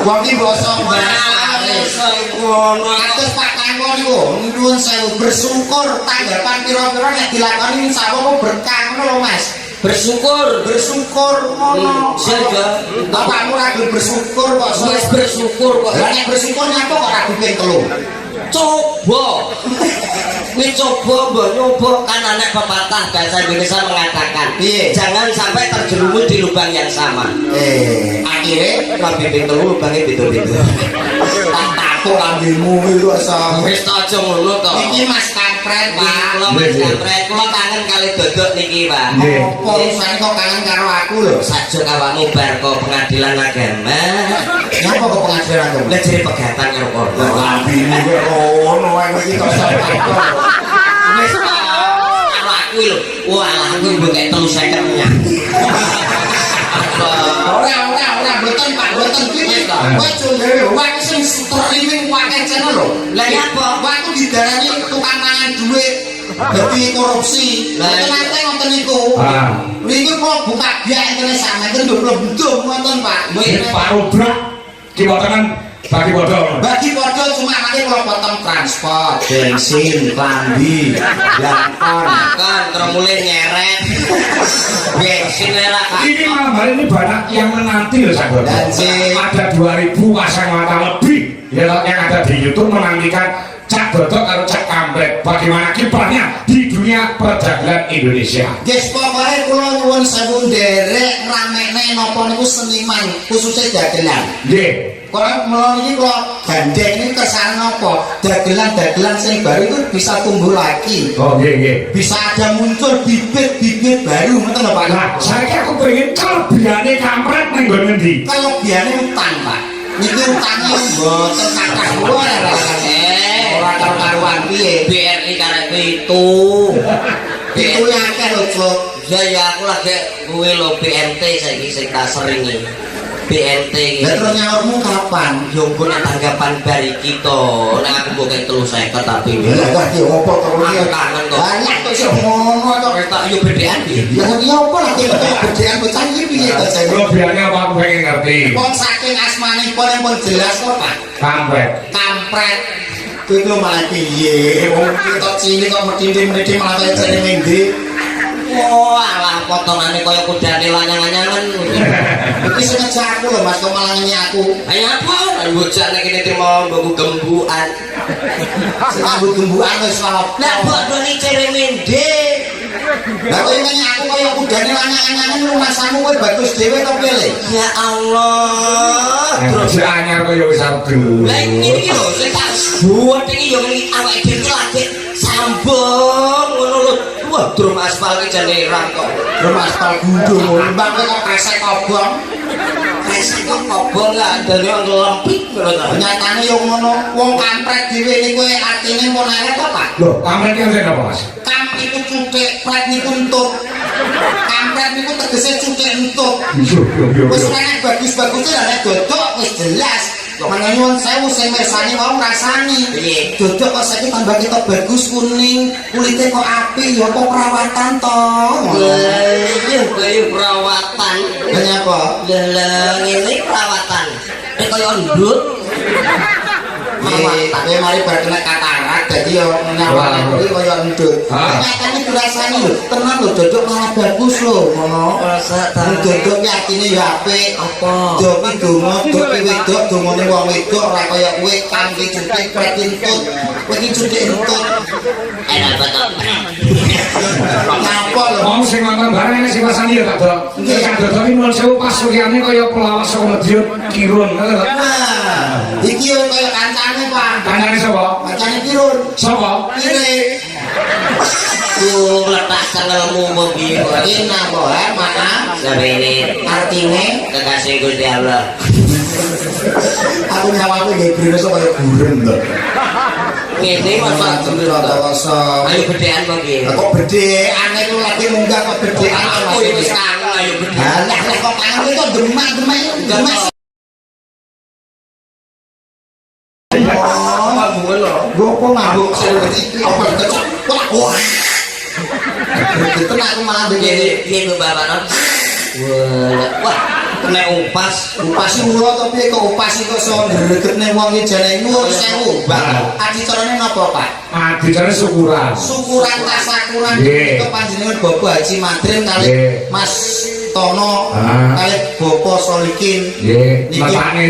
Wong iki basa Laris ngono. Kados Pak Kangkon iku nyuwun sewu bersyukur tanggapan pira-pira nek dilakoni insyaallah berkah ngono lho Mas. Bersyukur ngono. Jaga. Bapakmu ragu bersyukur kok. Wis bersyukur kok. Lah nek bersyukur nyapa kok ragu ping 3? Coba. Ini coba mbok nyoba kan anak pepatah bahasa Indonesia mengatakan Piye? jangan sampai terjerumus di lubang yang sama. Akhirnya Lambe ping 3 lubangnya beda-beda. tak takut lambimu itu asal. Wis ta aja ngono to. Iki Mas Kampret, Pak. Kula Mas Kampret, kula kangen kali dodok niki, Pak. Nggih. Apa urusane kok kangen karo aku lho? Sajak awakmu bar kok pengadilan agama. Nyapa kok pengadilan kamu? Lah jere pegatan karo korban. Lambimu kok ngono wae iki kok sampe. Wis karo aku lho. Wah, aku mbok kek 350 minyak. Ora mboten Pak, mboten iki to. Kowe jare wae sing streaming wae channel lho. Lah nyapa? Wae aku didarani tukang mangan dhuwit. Dadi korupsi. Lah, Nate ngoten niku. Ah. Niki kok buka biak kene sampeyan nduk-nduk ngoten Pak. Iki parobrak ki boten bagi bodol. Bagi padha cuma nanti kalau potong transport, bensin, klambi, jangkon. Kan terus mulai nyeret. Bensin era Kak. Ini malam hari ini banyak yang menanti loh sahabat. Bensin. Ada 2000 kacamata lebih yang ada di YouTube menantikan Cak Dodok atau Cak Kampret. Bagaimana kiprahnya di dunia perdagangan Indonesia. Guys, pokoknya kula nyuwun sewu nderek ramene napa niku seniman khususnya dagelan. Nggih. Kalau mulai ini kalau gandeng ini kesan apa? Dagelan-dagelan yang baru itu bisa tumbuh lagi. Oh iya. Bisa ada muncul bibit-bibit baru, betul nggak Pak? Nah, saya aku pengen kelebihannya kampret nih gue nanti. Kelebihannya utang Pak. Ini utangnya mboten kathah orang karuan piye? BRI karek itu. Itu yang akeh lho, Cuk. Ya aku lagi kuwi lho BNT saiki sing tak seringi. BNT iki. Lah terus nyaurmu kapan? Yo engko nek tanggapan bar iki to. Nek aku mbok kek 350 tapi. Lah kok iki opo to Aku kangen kok. banyak kok iso ngono to. Tak yo bedean piye? Ya kok iya opo lagi gedean bocah iki piye to saya. Kelebihannya apa aku pengen ngerti. Pon saking asmanipun yang pun jelas kok Pak. Kampret. Kampret. Kuwi lho malah piye? Wong kita cilik kok medhi-medhi malah kaya jeneng ndi. Oh, alah potongane kaya kudane lanyang-lanyangan. Iki sengaja aku lho Mas kok malah nyanyi aku. Ayo apa? Bocah nek kene trimo mbokku gembukan. Sing ambut gembukan wis apa? Lah bodone cere mende. Lah kok nyanyi aku kaya kudane lanyang-lanyangan rumasamu kowe bagus dhewe to piye? Ya Allah. Terus anyar kok ya wis arep. Lah iki lho sing tak buat iki yo ngene awake dhewe lagi sambung ngono lho. Wah, drum aspal iki jane rang kok. Drum aspal gundul mbak kok kresek kobong. Kresek kok kobong lah dene ngelempit ngono ta. Nyatane yo ngono, wong kampret dhewe niku artine mon elek to, Pak? Loh, kampret iki apa, Mas? Kam iku cutik, pret niku entut. Kampret niku tegese cutik entut. Wis nek bagus-bagusnya lah nek dodok wis jelas. Mana nyuwun sewu sing mirsani wong rasani. Piye? Dodok kok saiki tambah kita bagus kuning, kulite kok apik ya apa perawatan to. Iya, kaya perawatan. Kenapa? Lah ngene perawatan. Nek kaya ndut. Tapi mari bar kena katarak dadi yo nyawang kuwi kaya ndut. Nyatane dirasani lho, tenan lho dodok malah bagus lho ngono. Rasa ta. Dodok ki artine yo apik. Apa? Dok ki donga, dok ki wedok, dongane wong wedok ora kaya kowe kanthi cutik pretintut. Kowe ki cutik entut. Enak banget. Napa lho? Wong sing nonton bareng sing rasane ya tak dok. Nggih. Kan dodok iki mulai sewu pas suryane kaya pelawak saka Madiun Kirun. Nah, iki yo kaya kancane Pak. Kancane sapa? Kancane Kirun. Sapa? Kire. Ku lepas sengelmu mobil kok. Ini napa ha, Mana? Sabene Artine kekasih Gusti Allah. aku nyawake nggih brene kaya buren to. Ngene masa Rata-rata. ayo bedean kok piye? Kok bedean itu lagi munggah kok bedean Aku Mas. wis kangen ayo bedean. Alah kok kangen itu demak-demak demak. Oh, Mabuk lho. gopo mabuk sing iki apa kecok. Wah. Itu aku malah begini. Piye Bapak non? Wah, kena upas. Upas sing mulo to piye kok upas kok iso ngregetne wong iki jane nuwun sewu. Bang, adicarane napa, Pak? Adicarane syukuran. Syukuran tasakuran Nggih. itu panjenengan Bapak Haji Madrin kali Nggih. Mas Tono kali Bapak Solikin. Nggih, matane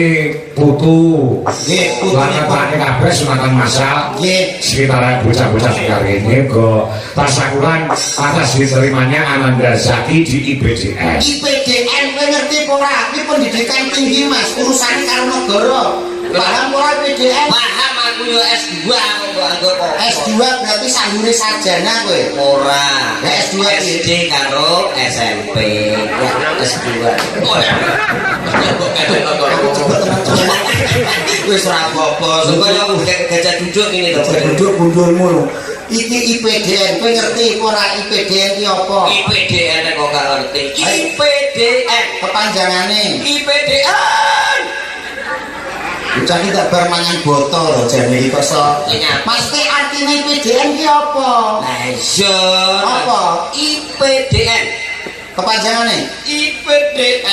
putu. Nggih, putune Lan matane kabeh sunatan masal. Nggih. Sekitar bocah-bocah sekarang ini go tasakuran atas diterimanya Ananda Zaki di IBDN. IPDN kowe ngerti apa ora? Iki pendidikan tinggi Mas, urusane karo negara. Paham ora IPDN? Paham aku yo S2 kok anggap kok. S2 berarti sanggure sarjana kowe. Ora. Lah, S2 piye? SD karo SMP. Ya S2. Oh ya. Wis ora apa-apa. Supaya aku gajah duduk ini to. Duduk bundulmu lho. Iki IPDN, kowe ngerti apa ora IPDN ki apa? IPDN kok gak ngerti. IPDN. Kepanjangane. IPDN. Bocah iki tak bar mangan botol lho jane iki kok iso. Pasti artine IPDN ki apa? Lah iya. Apa? IPDN. Kepanjangane.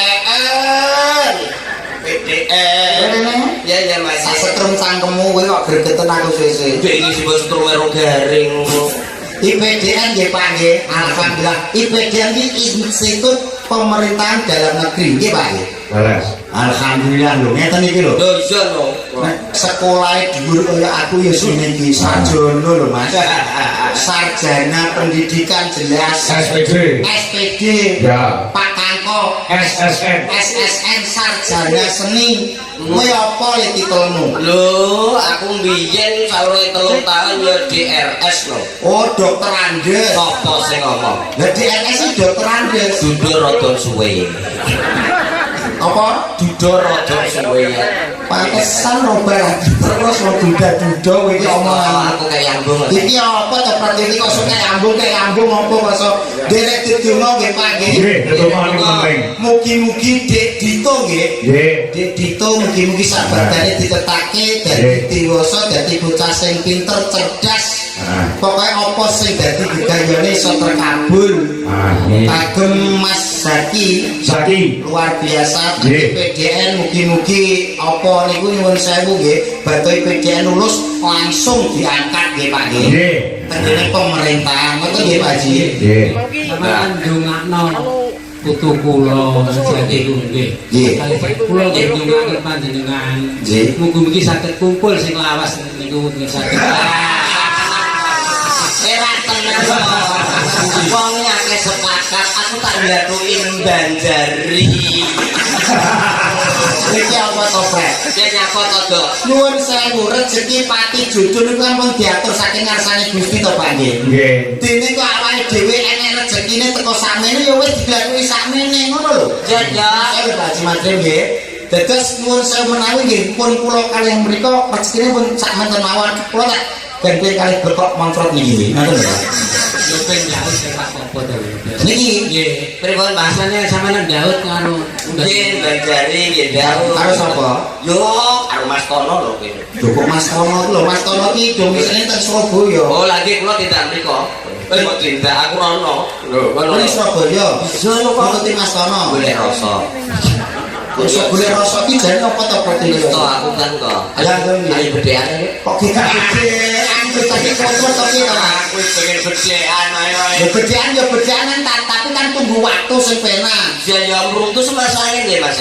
IPDN. PDN. Rene. Ya Mas. Sak setrum cangkemmu kowe kok gregeten aku sese. Iki iki sing setrum ero garing. IPDN nggih Pak nggih. Alhamdulillah. IPDN iki Institut Pemerintahan Dalam Negeri nggih Pak nggih. Leres. Alhamdulillah lho ngeten iki lho. Lho iya lho. Nek sekolahe dhuwur kaya aku ya sine iki sarjana lho Mas. Sarjana pendidikan jelas. SPD. SPD. Ya. Pak Kanto teko SSN sarjana seni. Kowe apa le titelmu? Lho, aku mbiyen saurunge 3 tahun ya DRS lho. Oh, dokter Andes. Sopo sing ngomong? Lah DRS iki dokter Andes. Dudur rada suwe. Apa? Dudur rada suwe. Pantesan roba lagi terus lo duda-duda kowe iki omongan. Aku kayak nyambung. Iki apa cepet iki kok sok kayak nyambung apa kok sok derek didonga nggih Pak nggih. Nggih, tetep niku penting. Mugi-mugi Dek Dito nggih. Nggih. Dek Dito mugi-mugi sabadane ditetake dadi dewasa dadi bocah sing pinter cerdas. Pokoknya apa sing dadi gegayane iso terkabul. Kagem Mas Zaki luar biasa Nggih. PDN mugi-mugi apa niku nyuwun sewu nggih badhe PDN lulus langsung diangkat nggih Pak nggih. Nggih. Tengene pemerintah ngoten nggih Pak Ji. Nggih. Sampeyan ndongakno putu kula Zaki nggih. Nggih. Kula nggih ndongakno panjenengan. Nggih. Mugi-mugi saged kumpul sing lawas niku saged. Era tenan. Wong akeh sepakat, aku tak njatuhin Banjari. Iki apa to, Pak? Dia nyapa to, Dok? Nuwun sewu rezeki pati jujur niku ampun diatur saking ngarsane Gusti to, Pak nggih. Nggih. Dene kok awake dhewe enek rezekine teko sakmene ya wis dilakuki sakmene ngono lho. Ya, ya. Saya Pak Haji Madrim nggih. Dados nuwun sewu menawi nggih pun kula kaliyan mriku rezekine pun sakmenten mawon. Kula tak ganti kali bekok montrot niki. Ngoten lho. Yo ben nyaut sepak apa to. Niki Nggih. Pripun, Mas? Bahasane sampeyan ndaut karo Nggih, Banjari nggih Daud. karo sapa? Yo, karo Mas Tono lho kowe. Lho kok Mas Tono ku lho, Mas Tono ki domisile teng Surabaya. Oh, lagi kula tindak mriko. Mau tindak aku rono. Lho, kono. Ini Surabaya. Iso lho kok. Kok Mas Tono? Golek rasa. Kok golek rasa ki jane apa to potine? To aku kan kok. Ayo ngene. Ayo bedean iki. Kok kita gede, aku tadi kontrol tapi Aku wis pengen bedean ayo. ya bedean tapi kan tunggu waktu sing penak. Ya ya mruntu semasa angin nggih Mas.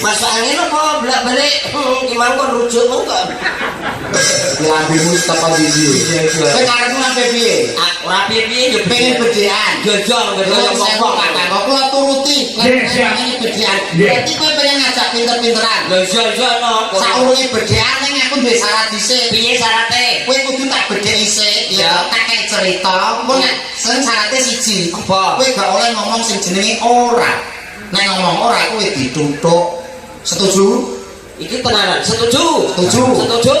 Masuk angin apa bolak-balik gimana kok rujuk monggo. Lambimu teko ndi? Kowe karepmu ape piye? Aku rapi piye yo Pengen bedean. jojol Terus saya kok kok kula turuti. Yes, siap. Ini bedean. Yes. Berarti kowe pengen ngajak pinter-pinteran. lho jojol no. Saurunge bedean ning aku duwe syarat dhisik. Piye syarate? Kowe kudu tak bedhek isik ya kakek cerita. Engko nek sing syarate siji. Apa? Kowe gak oleh ngomong sing jenenge ora. Nek ngomong ora kowe dituthuk. Setuju? Iki tenanan. Setuju. Setuju. Setuju.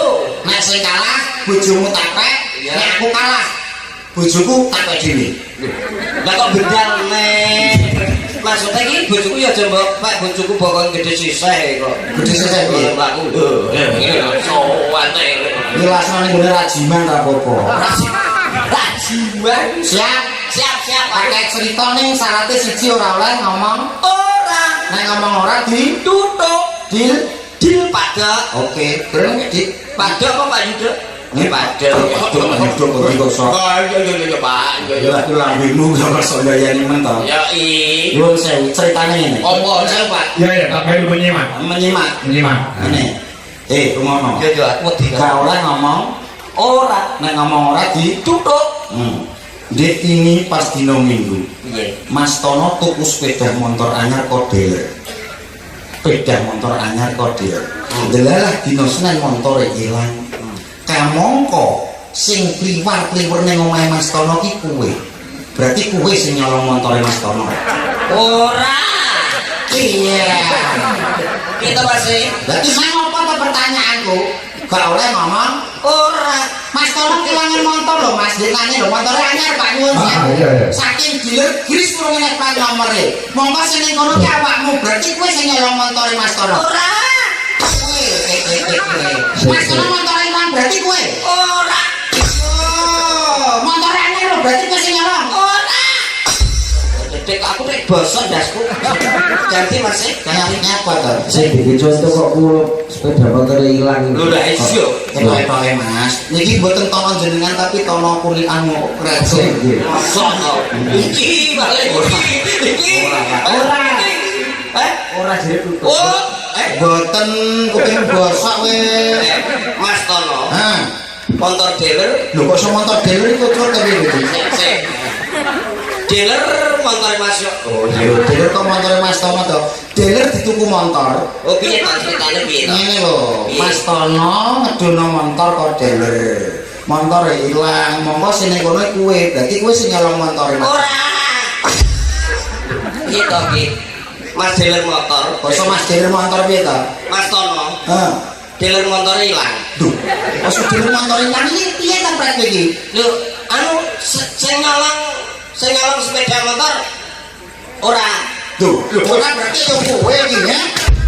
Nek sing kalah bojomu tapek, Iya. nek aku kalah bojoku tapek dhewe. Lah kok bendal nih. Maksudnya iki bojoku ya aja mbok Pak bojoku bokong gede sisih kok. Gede sisih piye? Mbakku lho. Sowate. Jelasane ngene rajiman ra apa-apa. Rajiman. Siap, Siap. pakai cerita ning syarate siji ora oleh ngomong. Ora. Nek ngomong ora Tutuk. dil. Dil pada. Oke, terus di Pada apa Pak Yudo? Pada. hidup kok iki sok. Oh iya Pak. Ya aku lambemu sama sondayane men to. Ya i. Nuwun sewu ceritane ngene. Apa saya Pak? Ya ya, tak perlu menyimak. Menyimak. Menyimak. Ngene. Rungono. Ya ya aku wedi. Gak oleh ngomong Ora. nek ngomong ora di Tutuk. Dek ini pas dino minggu. Nggih. Mas Tono tuku sepeda motor anyar kok dealer. Sepeda motor anyar kok dealer. Delalah dino Senin montore ilang. Kamangka sing kliwar-kliwer ning omahe Mas Tono ki kuwe. Berarti kuwe sing nyolong montore Mas Tono. Ora. Iya. Kita masih. Berarti saya apa to pertanyaanku? Gak oleh ngomong Ora. Mas Tono kelangan motor lho Mas, dikane lho motor anyar Pak nyuwun. Iya. Saking dealer gris mrene nek plat nomere. Monggo sing ning kono ki awakmu, berarti kowe sing nyolong montore Mas Tono. Ora. Mas Tono montore ilang berarti kowe. Ora. Oh, montore anyar lho berarti kowe sing nyolong. Ora. Dek aku nek basa ndasku. Ganti masih. Ganti apa to? Saya bikin contoh kok kulo sepeda motor hilang. Lho lah iso. Ketok-ketoke Mas. Niki mboten tono jenengan tapi tono kulikan krecek. Masa to. Iki balik. Iki. Ora. Ora jadi tutup. Oh. Mboten kuping bosok we. Mas Tono. Hah. Motor dealer. Lho kok iso motor dealer iku truk tapi gitu. Sik. dealer motor Mas yo. Oh iya, dealer kok montore Mas Tono to. Dealer dituku motor. Oh piye to ceritane piye to? Ngene lho, Mas Tono ngedono motor kok dealer. Montore ilang, monggo sing ning kono kuwe. Berarti kuwe sing nyolong montore. Ora. Piye to ki? Mas dealer motor. Basa Mas dealer motor piye to? Mas Tono. Heh. Dealer motor ilang. Duh, basa dealer motor ilang iki piye ta prek iki? Lho, anu sing nyolong sepeda motor ora. Duh, ora berarti yo kowe iki ya.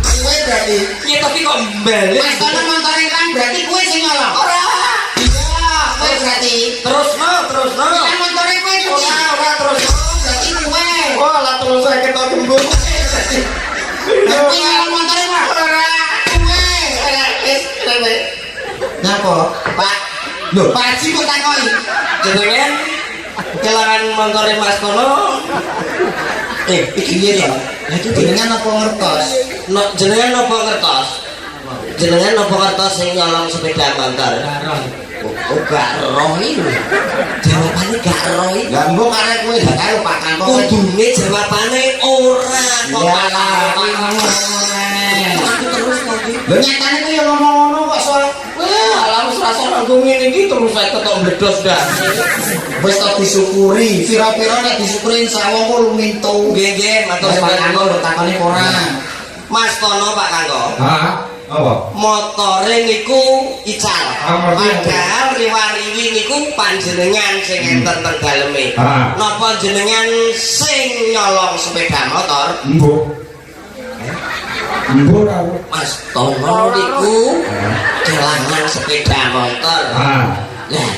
Kowe berarti. Piye to ki kok balik? Mas Tono motor ilang berarti kowe sing nyolong. Ora. Iya, kowe berarti. Terusno. Ilang montore kowe iki. Ora terus. Berarti kowe. Oh, lah terus saya ketok gembur. Kowe nyolong montore Pak. Ora. Kowe. Ora wis. Napa? Pak. Lho, Pak Haji kok takoki. Jenengan kelangan montore Mas Kono. Iki piye to? Lah iki jenengan apa ngertos? No, jenengan napa ngertos? Jenengan napa ngertos sing nyolong sepeda motor? Oh, gak roh iki. Jawabane gak roh iki. Lah mbok karek kowe gak karo Pak Kanto. Kudune jawabane ora kok. Ya, Aku terus lagi. lho nyatane kowe yo ngomong ngono kok soal Wah, alam serasa nanggung ngene iki terus saya ketok bledos dah. wis tak disyukuri. Pira-pira nek disyukuri insyaallah kok lumintu. Nggih, matur Pak nuwun. Kanto lho takoni ora. Mas Tono Pak Kanggo. Hah? Apa? Motore niku ical. Ngerti. Padahal riwariwi niku panjenengan sing enten teng daleme. Ah. Napa jenengan sing nyolong sepeda motor? Mbok. Mbok aku. Mas Tono niku kelangan sepeda motor. Ah. Lah,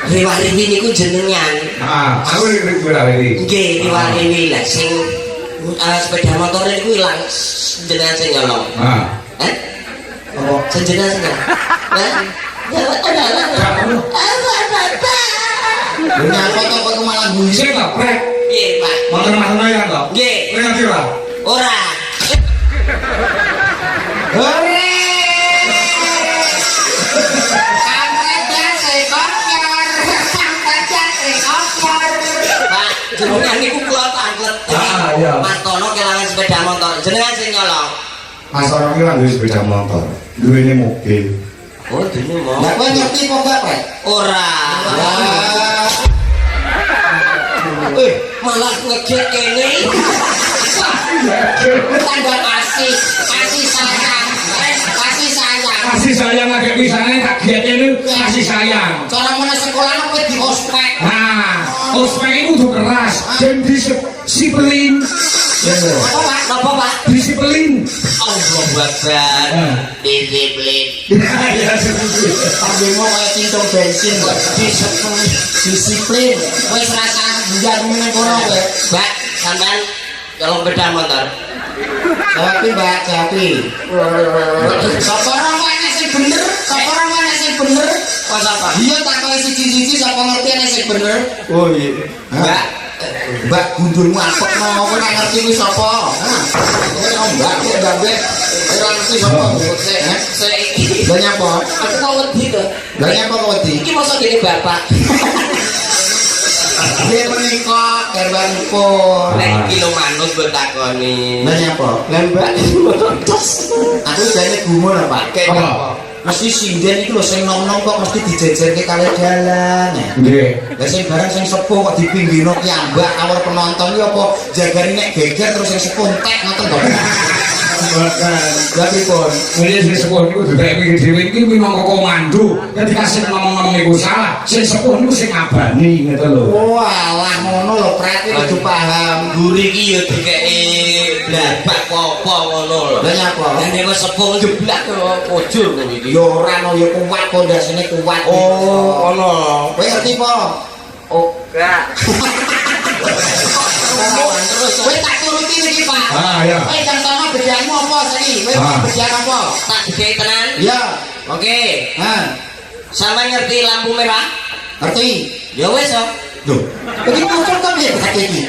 riwariwi niku jenengan. Ah, aku iki ora iki. Nggih, riwariwi lah sing sepeda motor niku ilang jenengan sing nyolong. Ah. Eh? Apa? Jenengan sing nyolong. Lah, ya ora. Lho nyapa to kok malah bunyi. Sing to, prek. Piye, Pak? Motor mas ya to? Nggih. Kowe ngerti ora? Ora. Hore! Sampai jase kopior. Sampai jase kopior. Pak, jenengan niku kula tanglet. Ah, iya. Mas Tono kelangan sepeda motor. Jenengan sing nyolong. Mas orang iki duwe sepeda motor. Duwene mobil. Oh, dene mau. Lah kowe ngerti kok gak, Pak? Ora. Malah ngejek kene. Tanda kasih sayang. Kasih sayang. Kasih sayang agak pisane tak giatene kasih sayang. Cara mana sekolah kowe di ospek. Nah, ospek itu kudu keras, dan disiplin. Apa, Pak? Napa, Pak? Disiplin. Allah Akbar. Disiplin. Tambemo kaya cintung bensin kok. Disiplin. Wis rasa bulan meneng kono kowe. Mbak, sampean nyolong sepeda motor. Jawabi, Mbak, jawabi. Sapa ora ana sing bener? Sapa ora ana sing bener? Pas apa? Iya takoki siji-siji sapa ngerti ana sing bener? Oh iya. Mbak, Mbak gundulmu apekno, kowe ora ngerti kuwi sapa? Hah? Kowe ora Mbak, kowe Mbak. Kowe ora ngerti sapa? Lah nyapa? Aku mau wedi to. Lah nyapa kok wedi? Iki mosok dene bapak. Nggih menika garwanipun. Nek iki lho manut mbok takoni. Lah nyapa? Lah Mbak Aku jane gumun apa? Apa? Mesti sinden iki lho sing nom-nom kok mesti dijejerke kali dalan. Nggih. Lah sing barang sing sepuh kok dipinggirno ki ambak awor penonton iki apa jagani nek geger terus sing sepuh entek ngoten kok. Bahkan Lah pripun? Ini sing sepuh niku dudek mikir dhewe iki minangka komando. Ketika sing ngomong-ngomong niku salah, sing sepuh niku sing ngabani ngoten lho. Walah ngono lho Pret iki kudu paham. Guri iki ya dikeki blabak apa ngono lho. Lah nyapa? Lah nek wis sepuh jeblak kojur kok iki. Ya ora no ya kuat pondasine kuat. Oh, ono. Kowe ngerti apa? Ora. Kowe tak turuti iki, Pak. Ah, ya. Kowe jam sono bedhamu apa saiki? Kowe Ah. bedhan apa? Tak gedhe tenan. Iya. Oke. Hah, Sampe ngerti lampu merah? ngerti? Ya wis kok. Lho, iki muncul kok piye tak iki?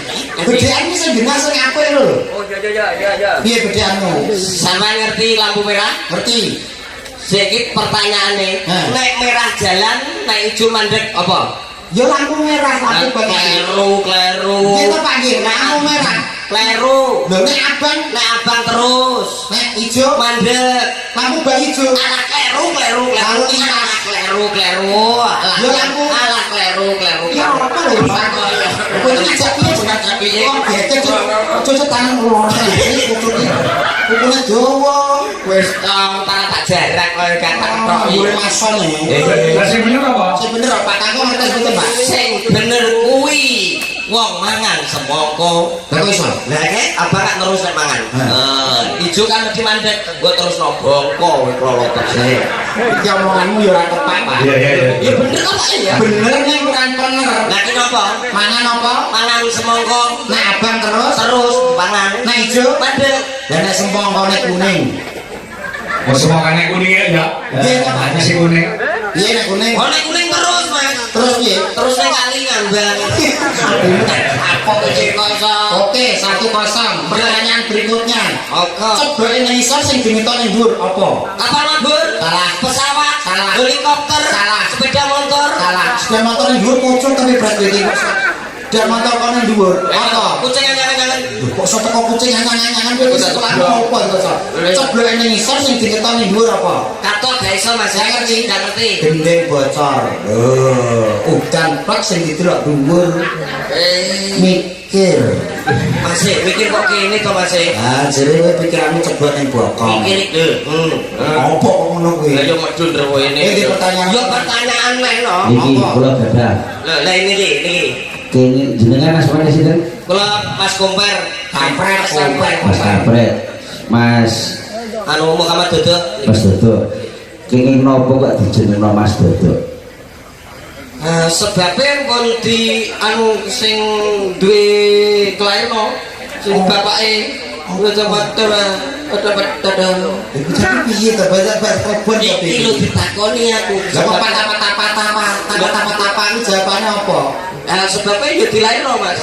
Bedhaan iki sing benar sing apik lho. Oh, ya. Piye bedhaanmu? Sampe ngerti lampu merah? Ngerti? Saiki pertanyaane, Hah. nek merah jalan, nek ijo mandek apa? Ya lampu merah, lampu Kleru. Kita panggil lampu merah. Kleru. Lho nek abang terus. nek ijo Mandek. lampu bang ijo. Alah kleru. Lalu ini Alah kleru. Ya lampu. Alah kleru. Ya apa lho Pak? Kowe ngajak piye ngajak piye? Kok becek cocok tangan loro. Pokoknya Jawa. Wis tong tak jarak kowe kata tok Boleh mason Lah sing bener apa? Sing bener Pak Kangko ngerti betul Pak. sing bener kuwi wong mangan semongko. Lah kok iso? Lah nek abang gak terus nek mangan. Ijo kan mesti mandek, gua terus no bongko kowe klolotok sih. Iki omonganmu ya ora tepat Pak. Iya. Ya bener kok Pak ya. Bener nek kurang bener. Lah ki napa? Mangan apa? Mangan semongko Nek abang terus pangan. nek ijo Mandek. dan nek sempong kau nek kuning. Oh semua kan kuning ya? Iya, Pak. Hanya si kuning. Iya nek kuning. Oh nek kuning terus Mas. Terus piye? Terus nek kali ngambang. Apa iki kok Oke, 1-0. Pertanyaan berikutnya. Oke. Coba yang isor sing diminta ning dhuwur apa? Kapal mabur? Salah. Pesawat? Salah. Helikopter? Salah. Sepeda motor? Salah. Sepeda motor ning dhuwur pocong tapi berat iki. Dan motor kono ning dhuwur. Apa? Kucing jangan-jangan. Kok iso teko kucing anyang-anyangan kowe wis sekolah apa itu, Sob? Coba yang isor sing diminta ning dhuwur apa? Katok gak iso Mas, saya ngerti, gak ngerti. Gendeng bocor. Udan plek sing didelok dhuwur. Mikir. Masih mikir kok kene to Mas. Ah, jere kowe pikiranmu cebot ning bokong. Mikir iki. Apa kok ngono kuwi? Lah yo medun rewo ini. Ini pertanyaan. Yo pertanyaan meh no. Niki kula gadah. Lah ini iki. Kenging jenengan asmane sinten? Kula Mas Komper, Kampret. Mas Kampret. Mas anu Muhammad Dodo. Mas Dodo. Kenging nopo kok dijenengno Mas Dodo? Sebabnya kon di anu sing duwe kelairno sing bapake coba Iku jadi piye to baca kebon to iki lho ditakoni aku. Lah kok patah-patah iki jawabane apa? Sebabnya yo dilairno Mas.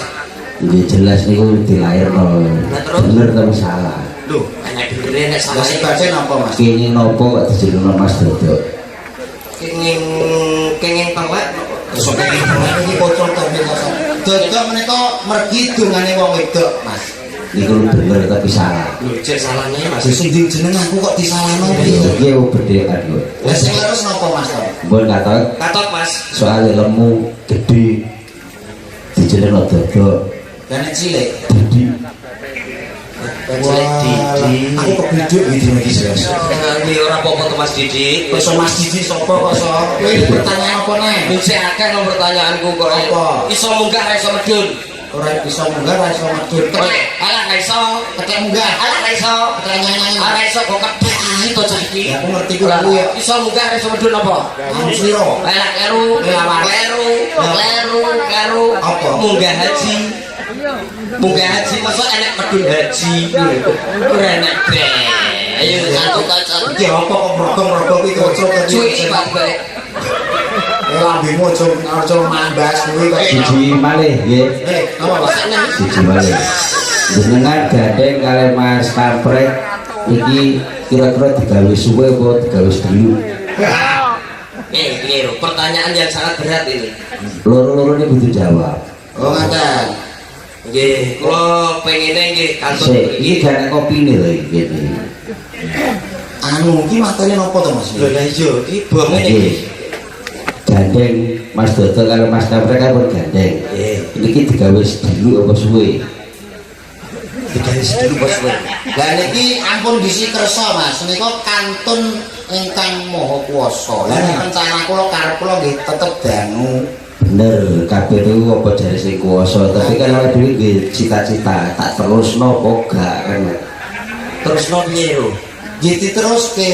Nggih jelas niku dilairno. terus? Bener tapi salah. Lho, enak bener nek salah Lah sebabnya napa, Mas? Kenging nopo kok dijenengno Mas Dodo? kenging pawat. Terus iki pocong to biasa. Dodok menika mergi dongane wong wedok, Mas. Niku bener tapi salah. Lho, cek salahnya Mas. Sing jeneng aku kok disalahno piye? Iki bedekan kok. Lah sing leres napa, Mas? Mbon katok Katok Mas. soalnya lemu gede dijenengno Dodo. Dan nek cilik. Dadi Didi. Aku kebiduk iki iki jelas. Nggih ora apa-apa to Mas Didi. Kok Mas Didi sapa kok iso? Kowe iki pertanyaan apa nek? Wis akeh no pertanyaanku kok. Apa? Iso munggah ra iso medun. Ora bisa munggah, ora iso medhun. Alah ra iso. Ketek munggah. Alah ra iso. Pertanyaan Ora iso kok ketek to caki. Ya aku ngerti kuwi ya. Iso munggah ra iso medun apa? Anu sliro. Alah kleru. Apa? Munggah haji. Munggah haji masuk enek medun haji. Ora enek bre. Ayo satu kaca. Iki apa kok merogong-merogong iki kocok Cuy Pak baik. lambemu aja mambas kuwi kok. siji malih nggih. Apa Pak? Siji malih. Jenengan gandeng kali Mas Kampret iki kira-kira digawe suwe apa digawe dulu? Nih, pertanyaan yang sangat berat ini. Loro-loro ini butuh jawab. Oh ngaten. Nggih, kula pengine nggih kantor Sik, iki mriki. gak nek kopine lho iki. Anu iki materi napa to Mas? Lho lah iya, iki bom Iki ini. gandeng Mas Dodo karo Mas Kampret kan pun gandeng. Nggih, Iki digawe dulu apa suwe? digaris dulu bos kowe. Lah niki ampun bisi kersa Mas, menika kantun ingkang maha kuwasa. Lah nek rencana kula karep kula nggih tetep dangu. Bener, kabeh itu apa dari sing kuwasa, tapi kan awake dhewe nggih cita-cita tak terusno apa gak kan. Terus no piye lho? Nggih diteruske.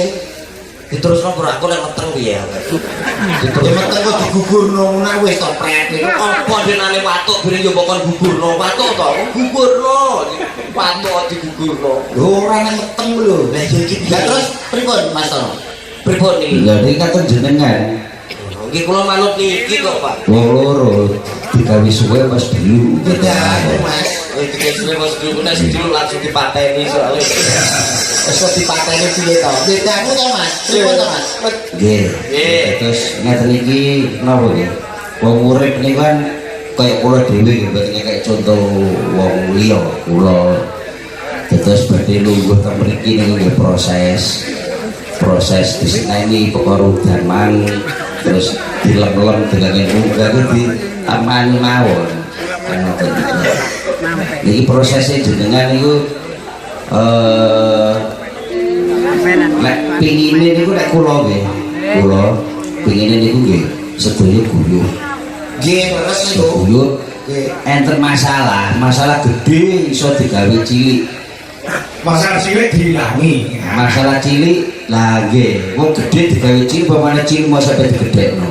Diterusno ora aku nek meteng piye. Ya metu kok digugurno nek wis to pret. Apa denane watuk ben yo pokon gugurno. Watuk to, gugurno. Watuk digugurno. Lho ora nek meteng lho. Lah iya iki Lah terus pripun Mas Tono? pripun iki? Lah iki kan jenengan Nggih kula manut niki kok, Pak. wong loro digawe suwe pas dulu. Beda Mas. Dikasih bos dulu nek dulu langsung dipateni soalnya. Wis kok dipateni piye to? Bedamu to Mas? Pripun to Mas? Nggih. Nggih. Terus ngeten iki napa nggih? wong urip ini kan kayak kula dhewe berarti kayak contoh wong liya kula terus berarti lungguh teng mriki niku proses diseneni perkara udaman terus dilem-lem dengan munggah kuwi diamani mawon iki prosesnya jenengan niku lek pingine niku lek kula nggih kula pingine niku nggih sedaya guyuh Nggih, terus niku. guyuh enten masalah gede iso digawe cilik Masalah cilik dihilangi. masalah cilik lah nggih wong gede digawe cilik pamane cilik mau sampe digedhekno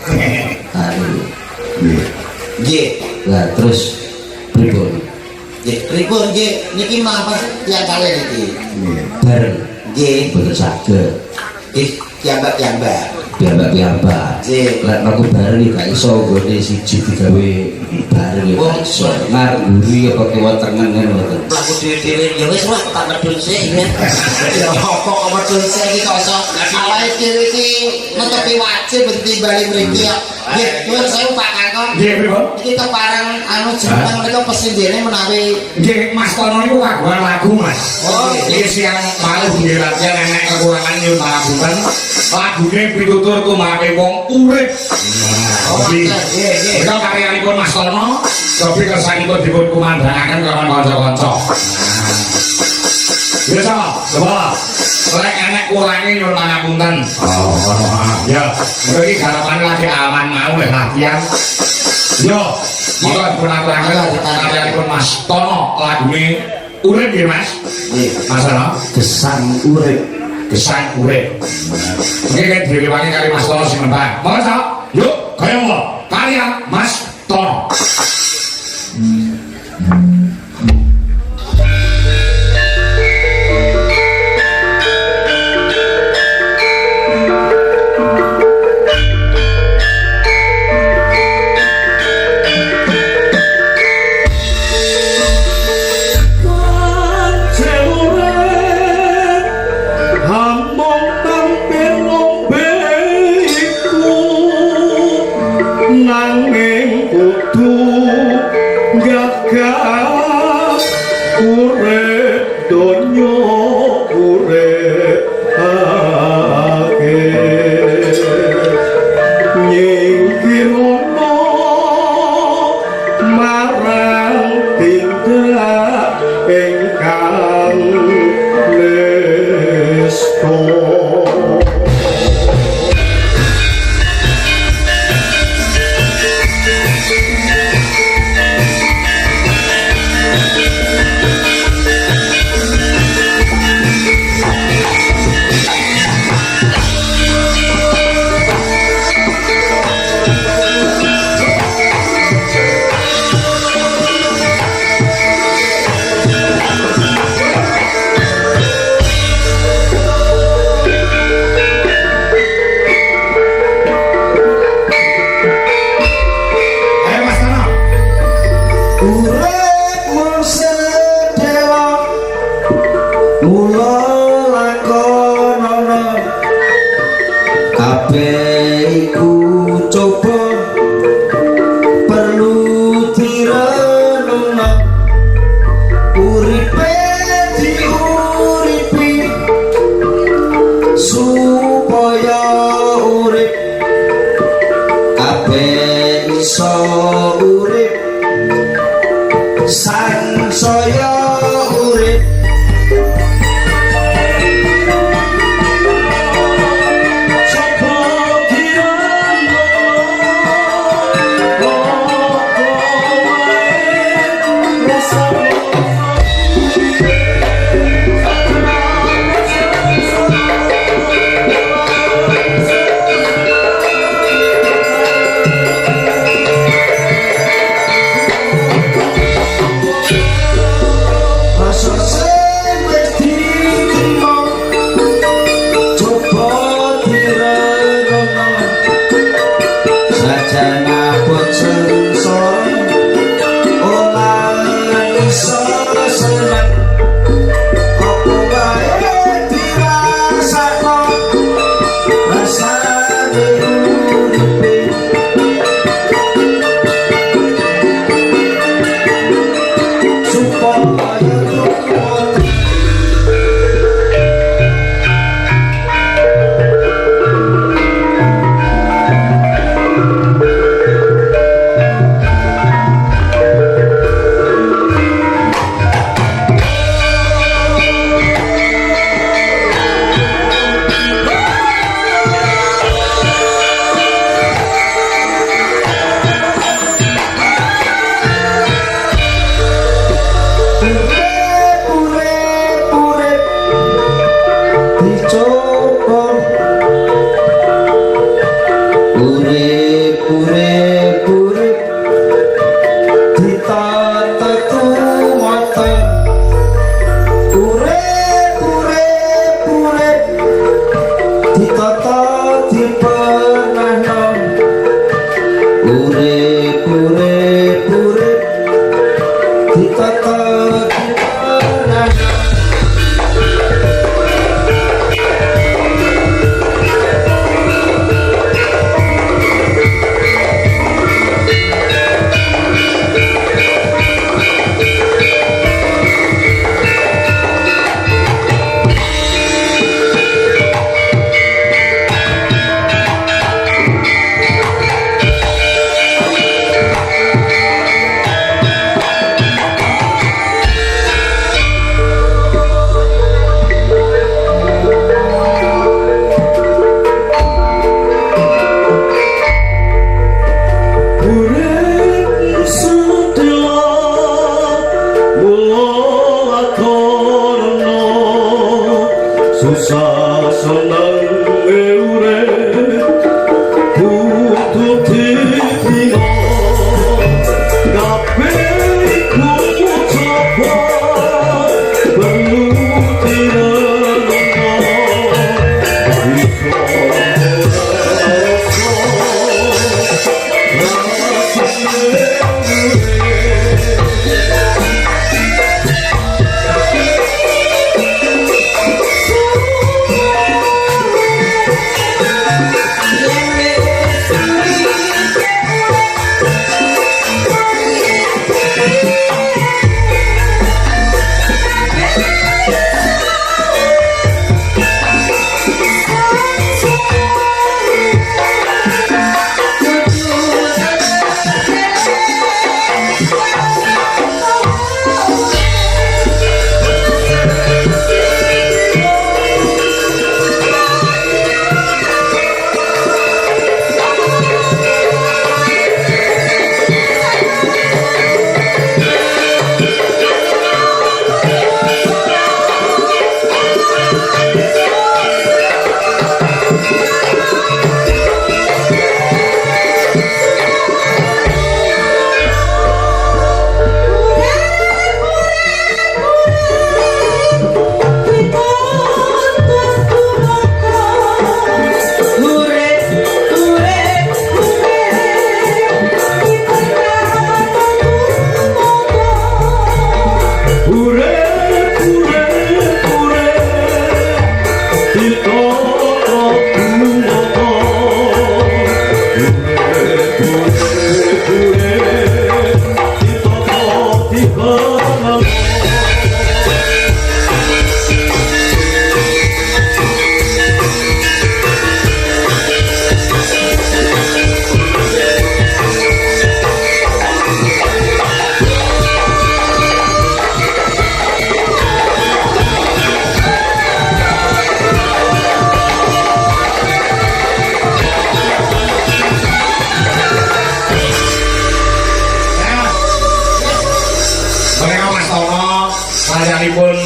nggih Nggih. lah terus pripun Nggih, pripun nggih niki menapa tiyang kalih niki? bareng Nggih, boten saged nggih piyambak-piyambak. piyambak Nggih. lek aku bareng iki gak iso nggone siji digawe bareng ya gak iso ngarep mburi apa kiwa tengen ngono mboten Laku dhewe-dhewe ya wis wae tak medun sik ya. Ya apa kok medun sik iki kok iso awake dhewe iki nutupi wajib ditimbali mriki ya. Nggih, nuwun sewu Pak Kakon. Nggih, pripun? Iki kepareng anu jeneng menika pesindene menawi Nggih, Mas Tono niku kagungan lagu, Mas. Oh, Iki siang malu nggih latihan enek kekurangan nyuwun pangapunten. Lagune pitutur kumape wong urip. Hobi. nggih. Kita karyanipun Mas Tono, hobi kersanipun dipun kumandhangaken kaliyan kanca-kanca. Biasa, coba. Lek enek kurange nyuwun pangapunten. Oh, ya. Mriki garapan lagi aman mau lek latihan. Yo, monggo dipunaturaken karyanipun Mas Tono lagune urip nggih, Mas. Nggih. Mas Tono, gesang urip gesang urip. Iki kan direwangi kali Mas Tono sing nembang. Monggo, Cok. Yuk, kaya ngono. Karya Mas Tono. Nanging kudu gagah urip donya urip akeh nyingkirono marang tindak ingkang nesta. Ayo Mas Tono. urip mung sedewa mula lakonono kabeh iku coba perlu direnungno uripe diuripi supaya urip kabeh iso urip sang saya urip Coba direnungno apa wae rasa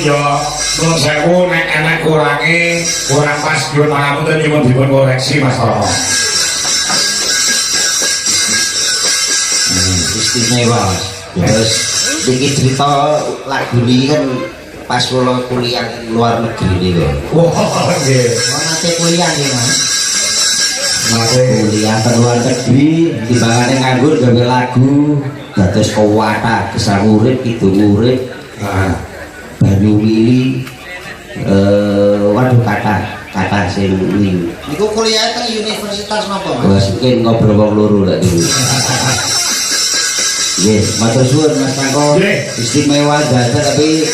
ya nuwun sewu nek enek kurange kurang pas nyuwun pangapunten nyuwun dipun koreksi Mas Rono. Istimewa terus iki cerita lagu ini kan pas kula kuliah luar negeri ini lho. Wah nggih. Nate kuliah nggih Mas. Kuliah ke luar negeri timbangane nganggur gawe lagu dados kewata gesang urip itu urip banyu wili waduh kata sing ini Niku kuliah teng universitas napa Mas? wis mungkin ngobrol wong loro lek dulu. Nggih, matur suwun Mas Tangko. Nggih. Istimewa dada tapi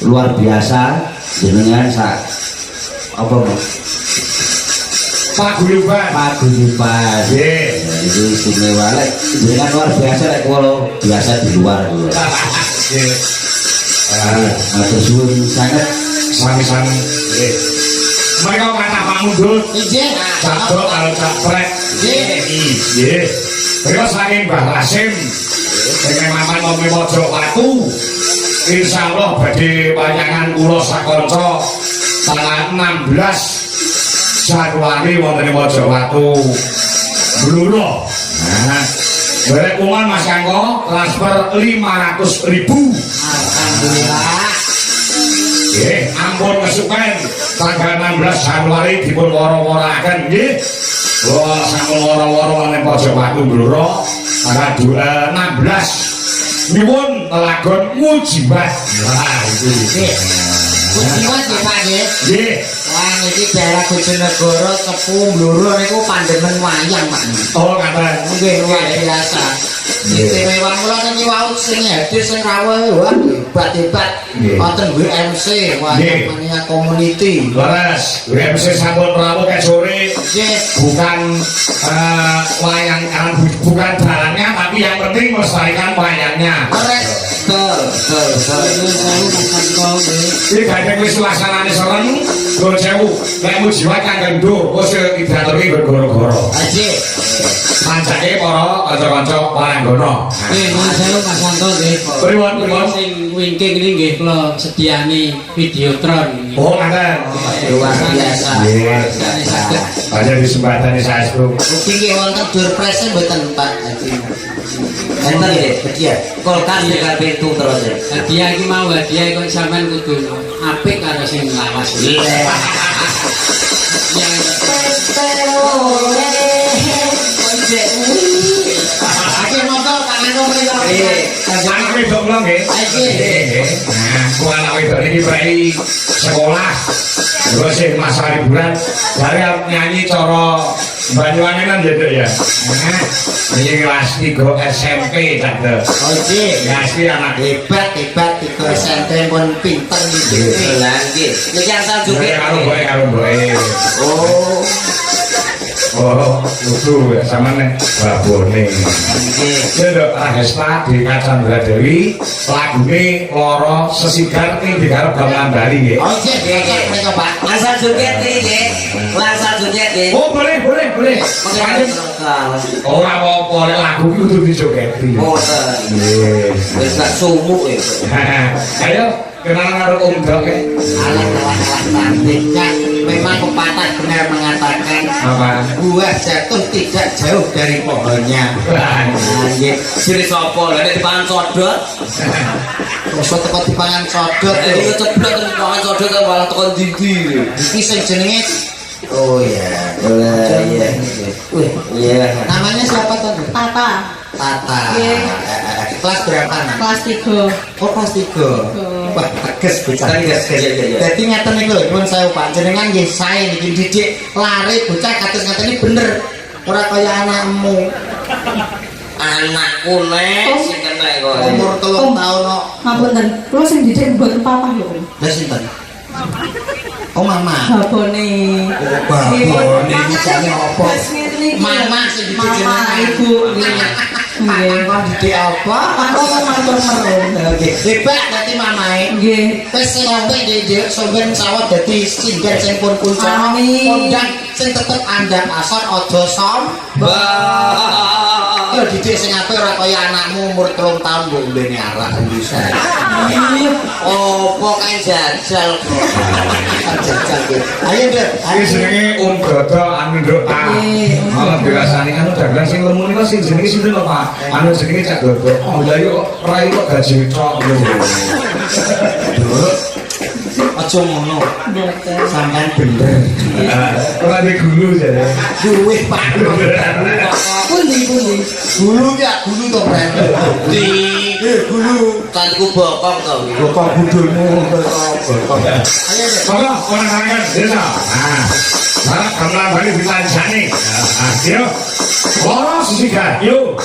luar biasa jenengan sak apa Mas? Paguyuban. Paguyuban. Nggih. Itu istimewa lek jenengan luar biasa lek kula biasa di luar. Nggih. Matur suwun sangat Sami-sami. Nggih. Mereka kata Pak Mundut. Nggih. Cakdok kalau caprek. Nggih. Mereka saking Mbah Rasim. Dengan maman Momi Pojok Watu. Insyaallah badhe wayangan kula sakanca tanggal 16 Januari wonten ing Pojok Watu. Bluro. Nah, barek kuman Mas Kangko transfer 500.000. Alhamdulillah. Nggih, ampun kesupen tanggal 16 Januari dipun wara-waraken nggih. Wah, sampun wara-wara ning Pojok Watu Bluro tanggal 16 nyuwun lagon mujibat. Wah, itu. Mujibat nggih Pak nggih. Nggih. Wah niki daerah Bojonegoro Cepu Bluro niku pandemen wayang Pak. Oh, ngaten. Nggih luar biasa. Istimewa mula niki wau sing hadir sing rawuh wah hebat-hebat. Nggih. Wonten WMC wayang mania community. Leres, WMC sampun rawuh ke sore. Nggih. Bukan wayang bukan dalannya tapi yang penting melestarikan wayangnya. Leres. Ini gak wis suasanane serem, Nuwun sewu, nek mujibat kang gendho, wis diaturke goro-goro. Aji. Mancake para kanca-kanca paranggono. Nggih, Mas Sewu Mas Santo nggih. Pripun? Sing wingking ini nggih kula sediani videotron. Oh, ngaten. Luar biasa. Nggih. Banyak disembadani saestu. Ugi nggih wonten durprese mboten Pak Haji. Enten nggih, hadiah. Kulkas dengan pintu terus. Hadiah iki mau hadiah kok sampean kudu apik karo sing lawas. Aki motor tangan mriko. Anak wedok kula nggih. Nggih. Nah, ku anak wedok niki bayi sekolah. Terus sing masa liburan dari nyanyi cara Banyuwangi kan gitu ya. Nah, ini kelas 3 SMP tante. Oke. Ngasih anak Hebat itu SMP pun pinter iki. Lah nggih. Niki asal juga. karo boe. Oh. Oh, lucu ya sama nih babone. Nggih. Ya dok, Rahesta di Kacandra Dewi, lagune loro sesigar ning digarap gamelan Bali nggih. Oke, mereka Pak. Asal joget nggih. Asal joget nggih. Oh, boleh. Mengenai Ora apa-apa nek lagu iki kudu dijogeti. Boten. Nggih. Wis gak sumuk ya. Ayo kenalan karo Om Dok ya. Alah cantiknya memang pepatah benar mengatakan Apa? buah jatuh tidak jauh dari pohonnya. Nggih. Sire sapa? Lah nek dipangan sodot. Terus tepat dipangan sodot. Iki ceblok terus dipangan sodot malah tekan ndi. Iki sing jenenge oh ya. Iya. Iya. Namanya siapa tadi? Tata, Tata. Iya. Kelas berapa? Nak? kelas 3. Oh kelas 3. Wah, tegas bocah. Tegas, iya. Dadi ngaten niku lho, nyuwun saya Pak. Jenengan nggih sae niki didik lari bocah kados ngaten iki bener. Ora kaya anakmu. Anakku nek sing kena kok. Umur 3 tahun kok. Ngapunten, kula sing didik mboten papa lho. Lah sinten? Oh mama. Babone. Babone iki jane apa? Mama sing didik Mama, jenengan. ibu. Nggih. Kok didik apa? Aku matur merun. Oke. Hebat dadi mamae. Nggih. Wis sing sampe nggih sampeyan sawet dadi sinden sing pun kuncara. Amin. Kondang sing tetep andhap asor aja sombong. Mbak Ya didik sing apik ora kaya anakmu umur 3 tahun mbok mbene arak bisa. Apa kae jajal kok. Jajal kowe. Ayo Nduk, Iki jenenge Dodo anu Nduk ta. Malah dirasani anu dagelan sing lemu niku sing jenenge sinten lho Pak? Anu jenenge Cak Dodo. Oh lha yo rai kok gaji tok lho. aja ngono. Mboten. Sampeyan bener. Ora di gulu jare. Duwe Pak. Pundi. Gulu ya, gulu to, Pren. Di Gulu. kanku bokong to. Bokong budulmu bokong. Ayo Nduk. Monggo orang kan desa. Nah. Nah, gamelan bali ditancani. Nah, yo. Loro sisikan. Yo.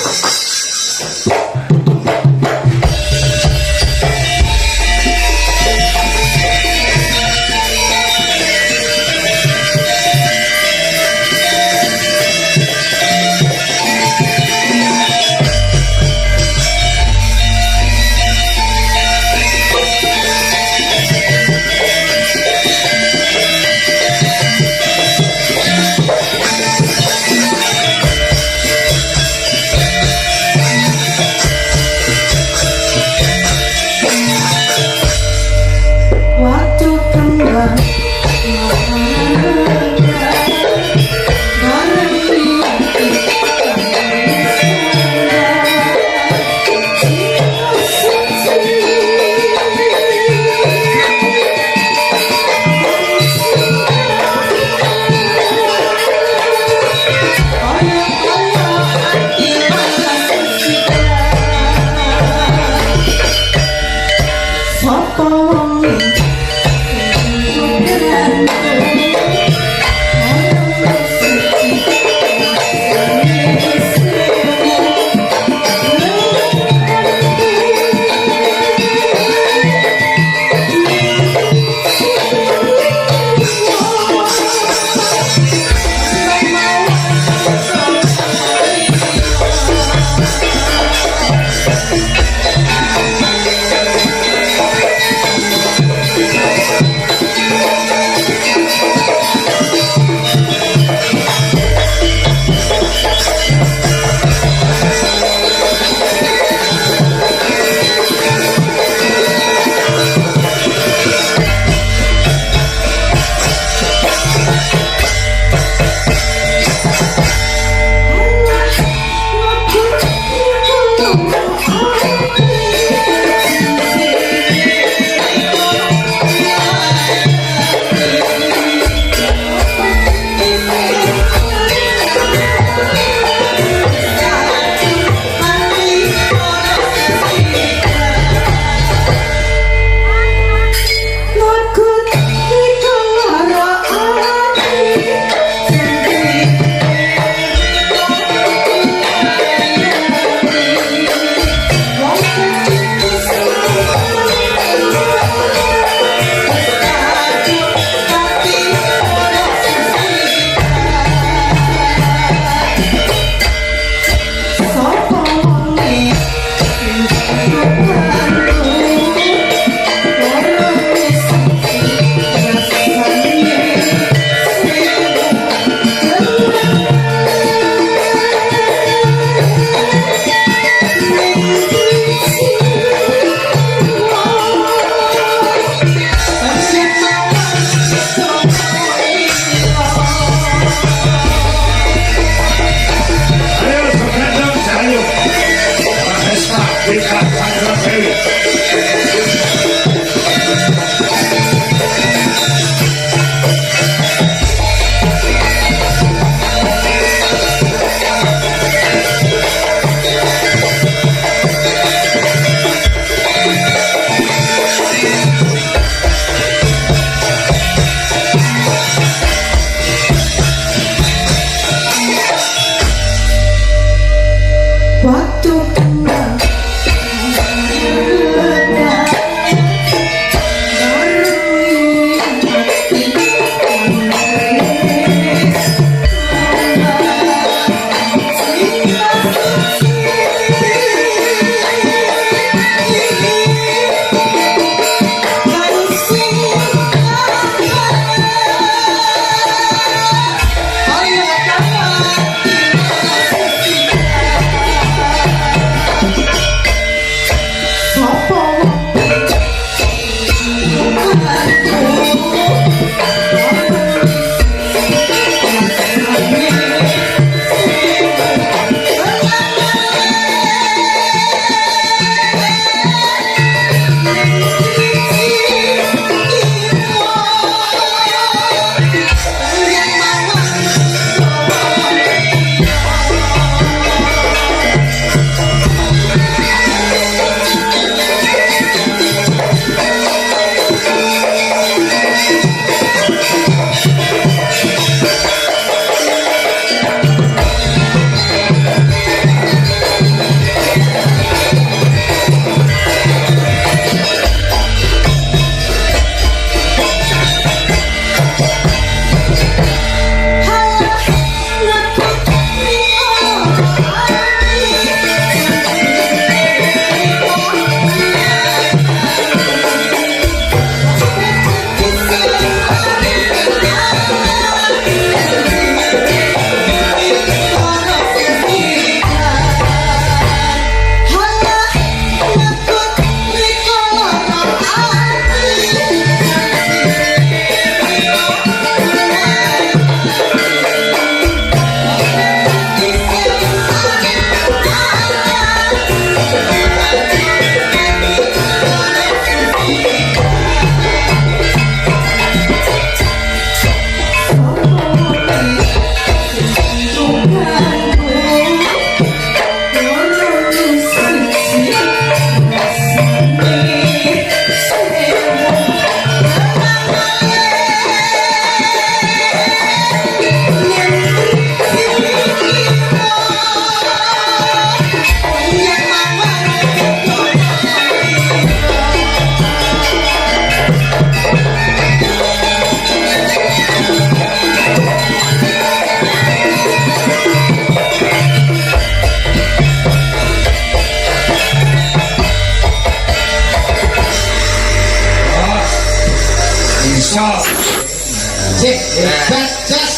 Hebat, Jas.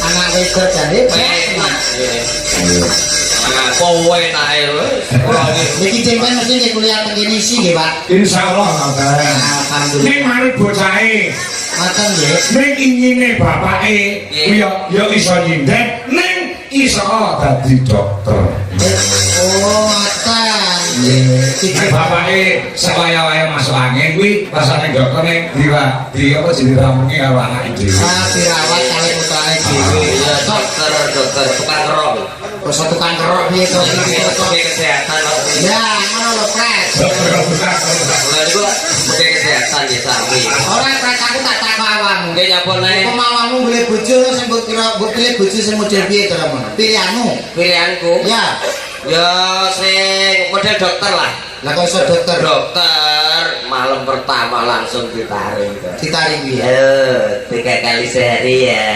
Anak wedok dan hebat. Nah, kowe nae wis. Niki jenengan mesti nggih kuliah teng kene isi nggih, Pak. Insyaallah ngoten. Alhamdulillah. Ning mari bocahe Ngoten nggih. ning ingine bapake ya iso nyindet ning iso dadi dokter. Oh, ngoten. Nek bapake sepaya-waya masuk angin kuwi rasane dokter ning di apa jenenge rampungke karo anake dhewe. Ah, dirawat kali putrane dhewe. Ya dokter tukang kerok. Terus tukang kerok piye to iki to? Kesehatan kok. Ya, ngono lho, Pres. Lah niku mesti kesehatan ya sami. Ora Pres aku tak takok awakmu. Nggih nyapa nae? Kemauanmu golek bojo sing mbok kira mbok pilih bojo sing model piye to, Ramon? Pilihanmu. Pilihanku. Ya. Ya sing model dokter lah. Lah kok iso dokter? Dokter malam pertama langsung ditarik. Ditarik piye? Ayo, 3 kali sehari ya.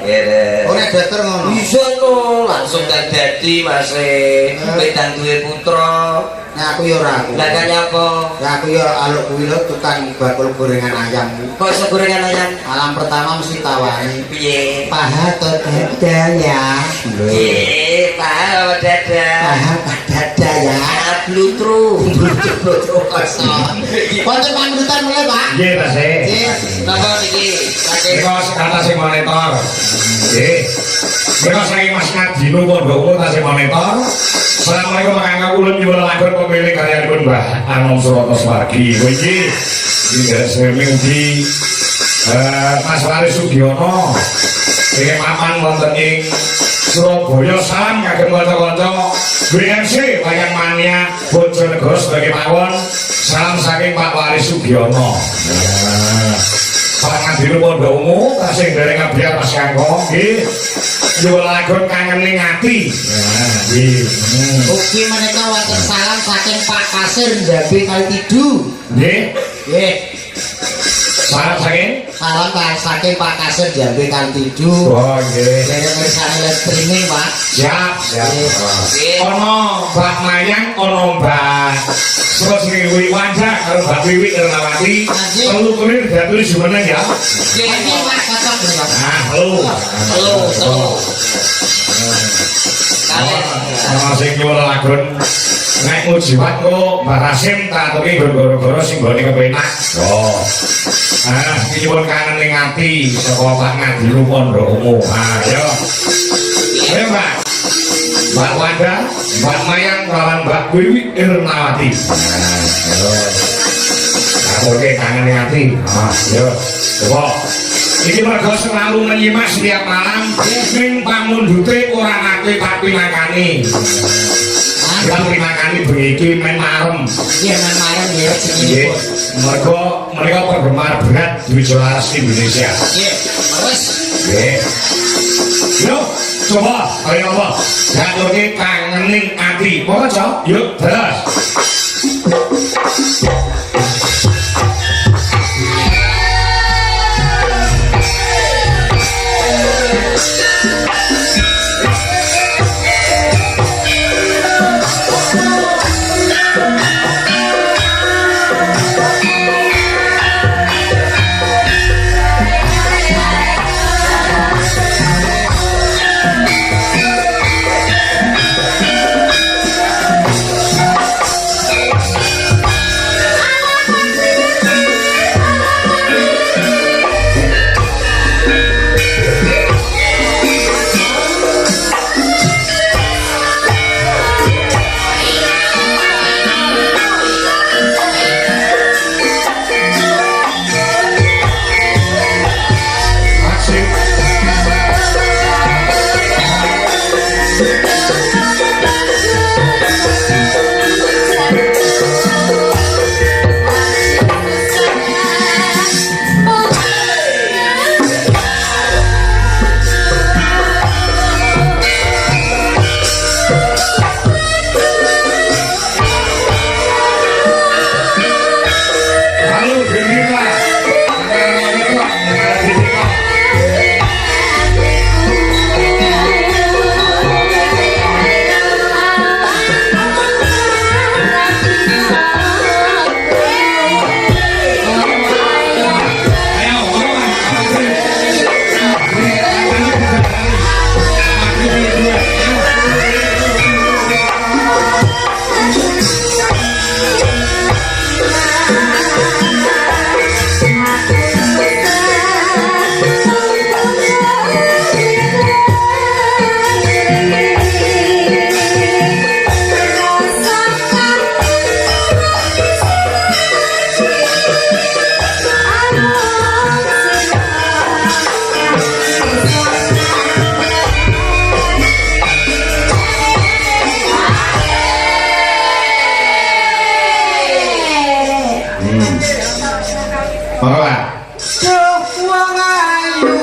Gitu. Ora dokter ngono. Bisa no, langsung dan dadi masih wedang duwe putra. Nah aku ya ora aku. Lah kan apa? Ya aku ya aluk kuwi lho tukang bakul gorengan ayam. Kok iso gorengan ayam? Malam pertama mesti tawari. Piye? Paha atau dada ya? Piye? Paha dada. Paha apa dada ya? Blutru. Blutru kosong. Wonten pangrutan mulai, Pak? Nggih ta, Sik. Nggih. Napa niki? Saking Nika kata sing monitor. Nggih. Nika saking Mas Nadino Pondokmu ta sing monitor. Assalamualaikum kakang kula nyuwun lagur pemilik karyanipun Mbah Anom Surata Swargi. Kowe iki semi ugi Mas Waris Sugiono. Iki mapan wonten ing Surabaya. Salam kagem kanca-kanca BMC Wayang Mania Bojonegoro sebagai mawon. Salam saking Pak Waris Sugiono. Pak Nadino Pondokmu tasih dereng ngabiar Mas Kangkong nggih. Nyuwun lagun kangening ati. Nah, nggih. Ugi menika wonten salam saking Pak Kasir Jambi Kaltidu. Nggih. Nggih. Salam saking Salam saking Pak Kasir Jambi Kaltidu. Oh, nggih. Dari mirsani live streaming, Pak. Siap, siap. Nggih. Ono Mbak Mayang, ono Mbak terus Wiwi Wanja karo Mbak Wiwi Ernawati. Telu kuwi dadi jumeneng ya. Nggih, Pak, cocok nggih, Pak. Nah, halo. Halo. Kalian. Ana sing nyuwun lagun nek mujibat kok Mbak Rasim tak atuki gara-gara sing gone kepenak. Oh. Ah, iki nyuwun kangening ati saka Pak Nadino Pondokmu. Ah, yo. Ayo, Mbak. Mbak Wanda, Mbak Mayang, lawan Mbak Wiwi Ernawati. Nah, yo. Oke, kangening ati. Ah, yo. Coba. Iki mergo selalu menyimak setiap malam ning pamundhute ora nate tak pinakani. Yang pinakani bengi iki men marem. Nggih, men marem nggih Nggih. rezekinipun. Mergo mereka penggemar berat Dwi Jolaras Indonesia. Nggih, terus Nggih. Yo, coba kaya apa? Ngaturke kangening ati. Apa, Cok? Yuk, terus. Ora, Pak. Duh wong ayu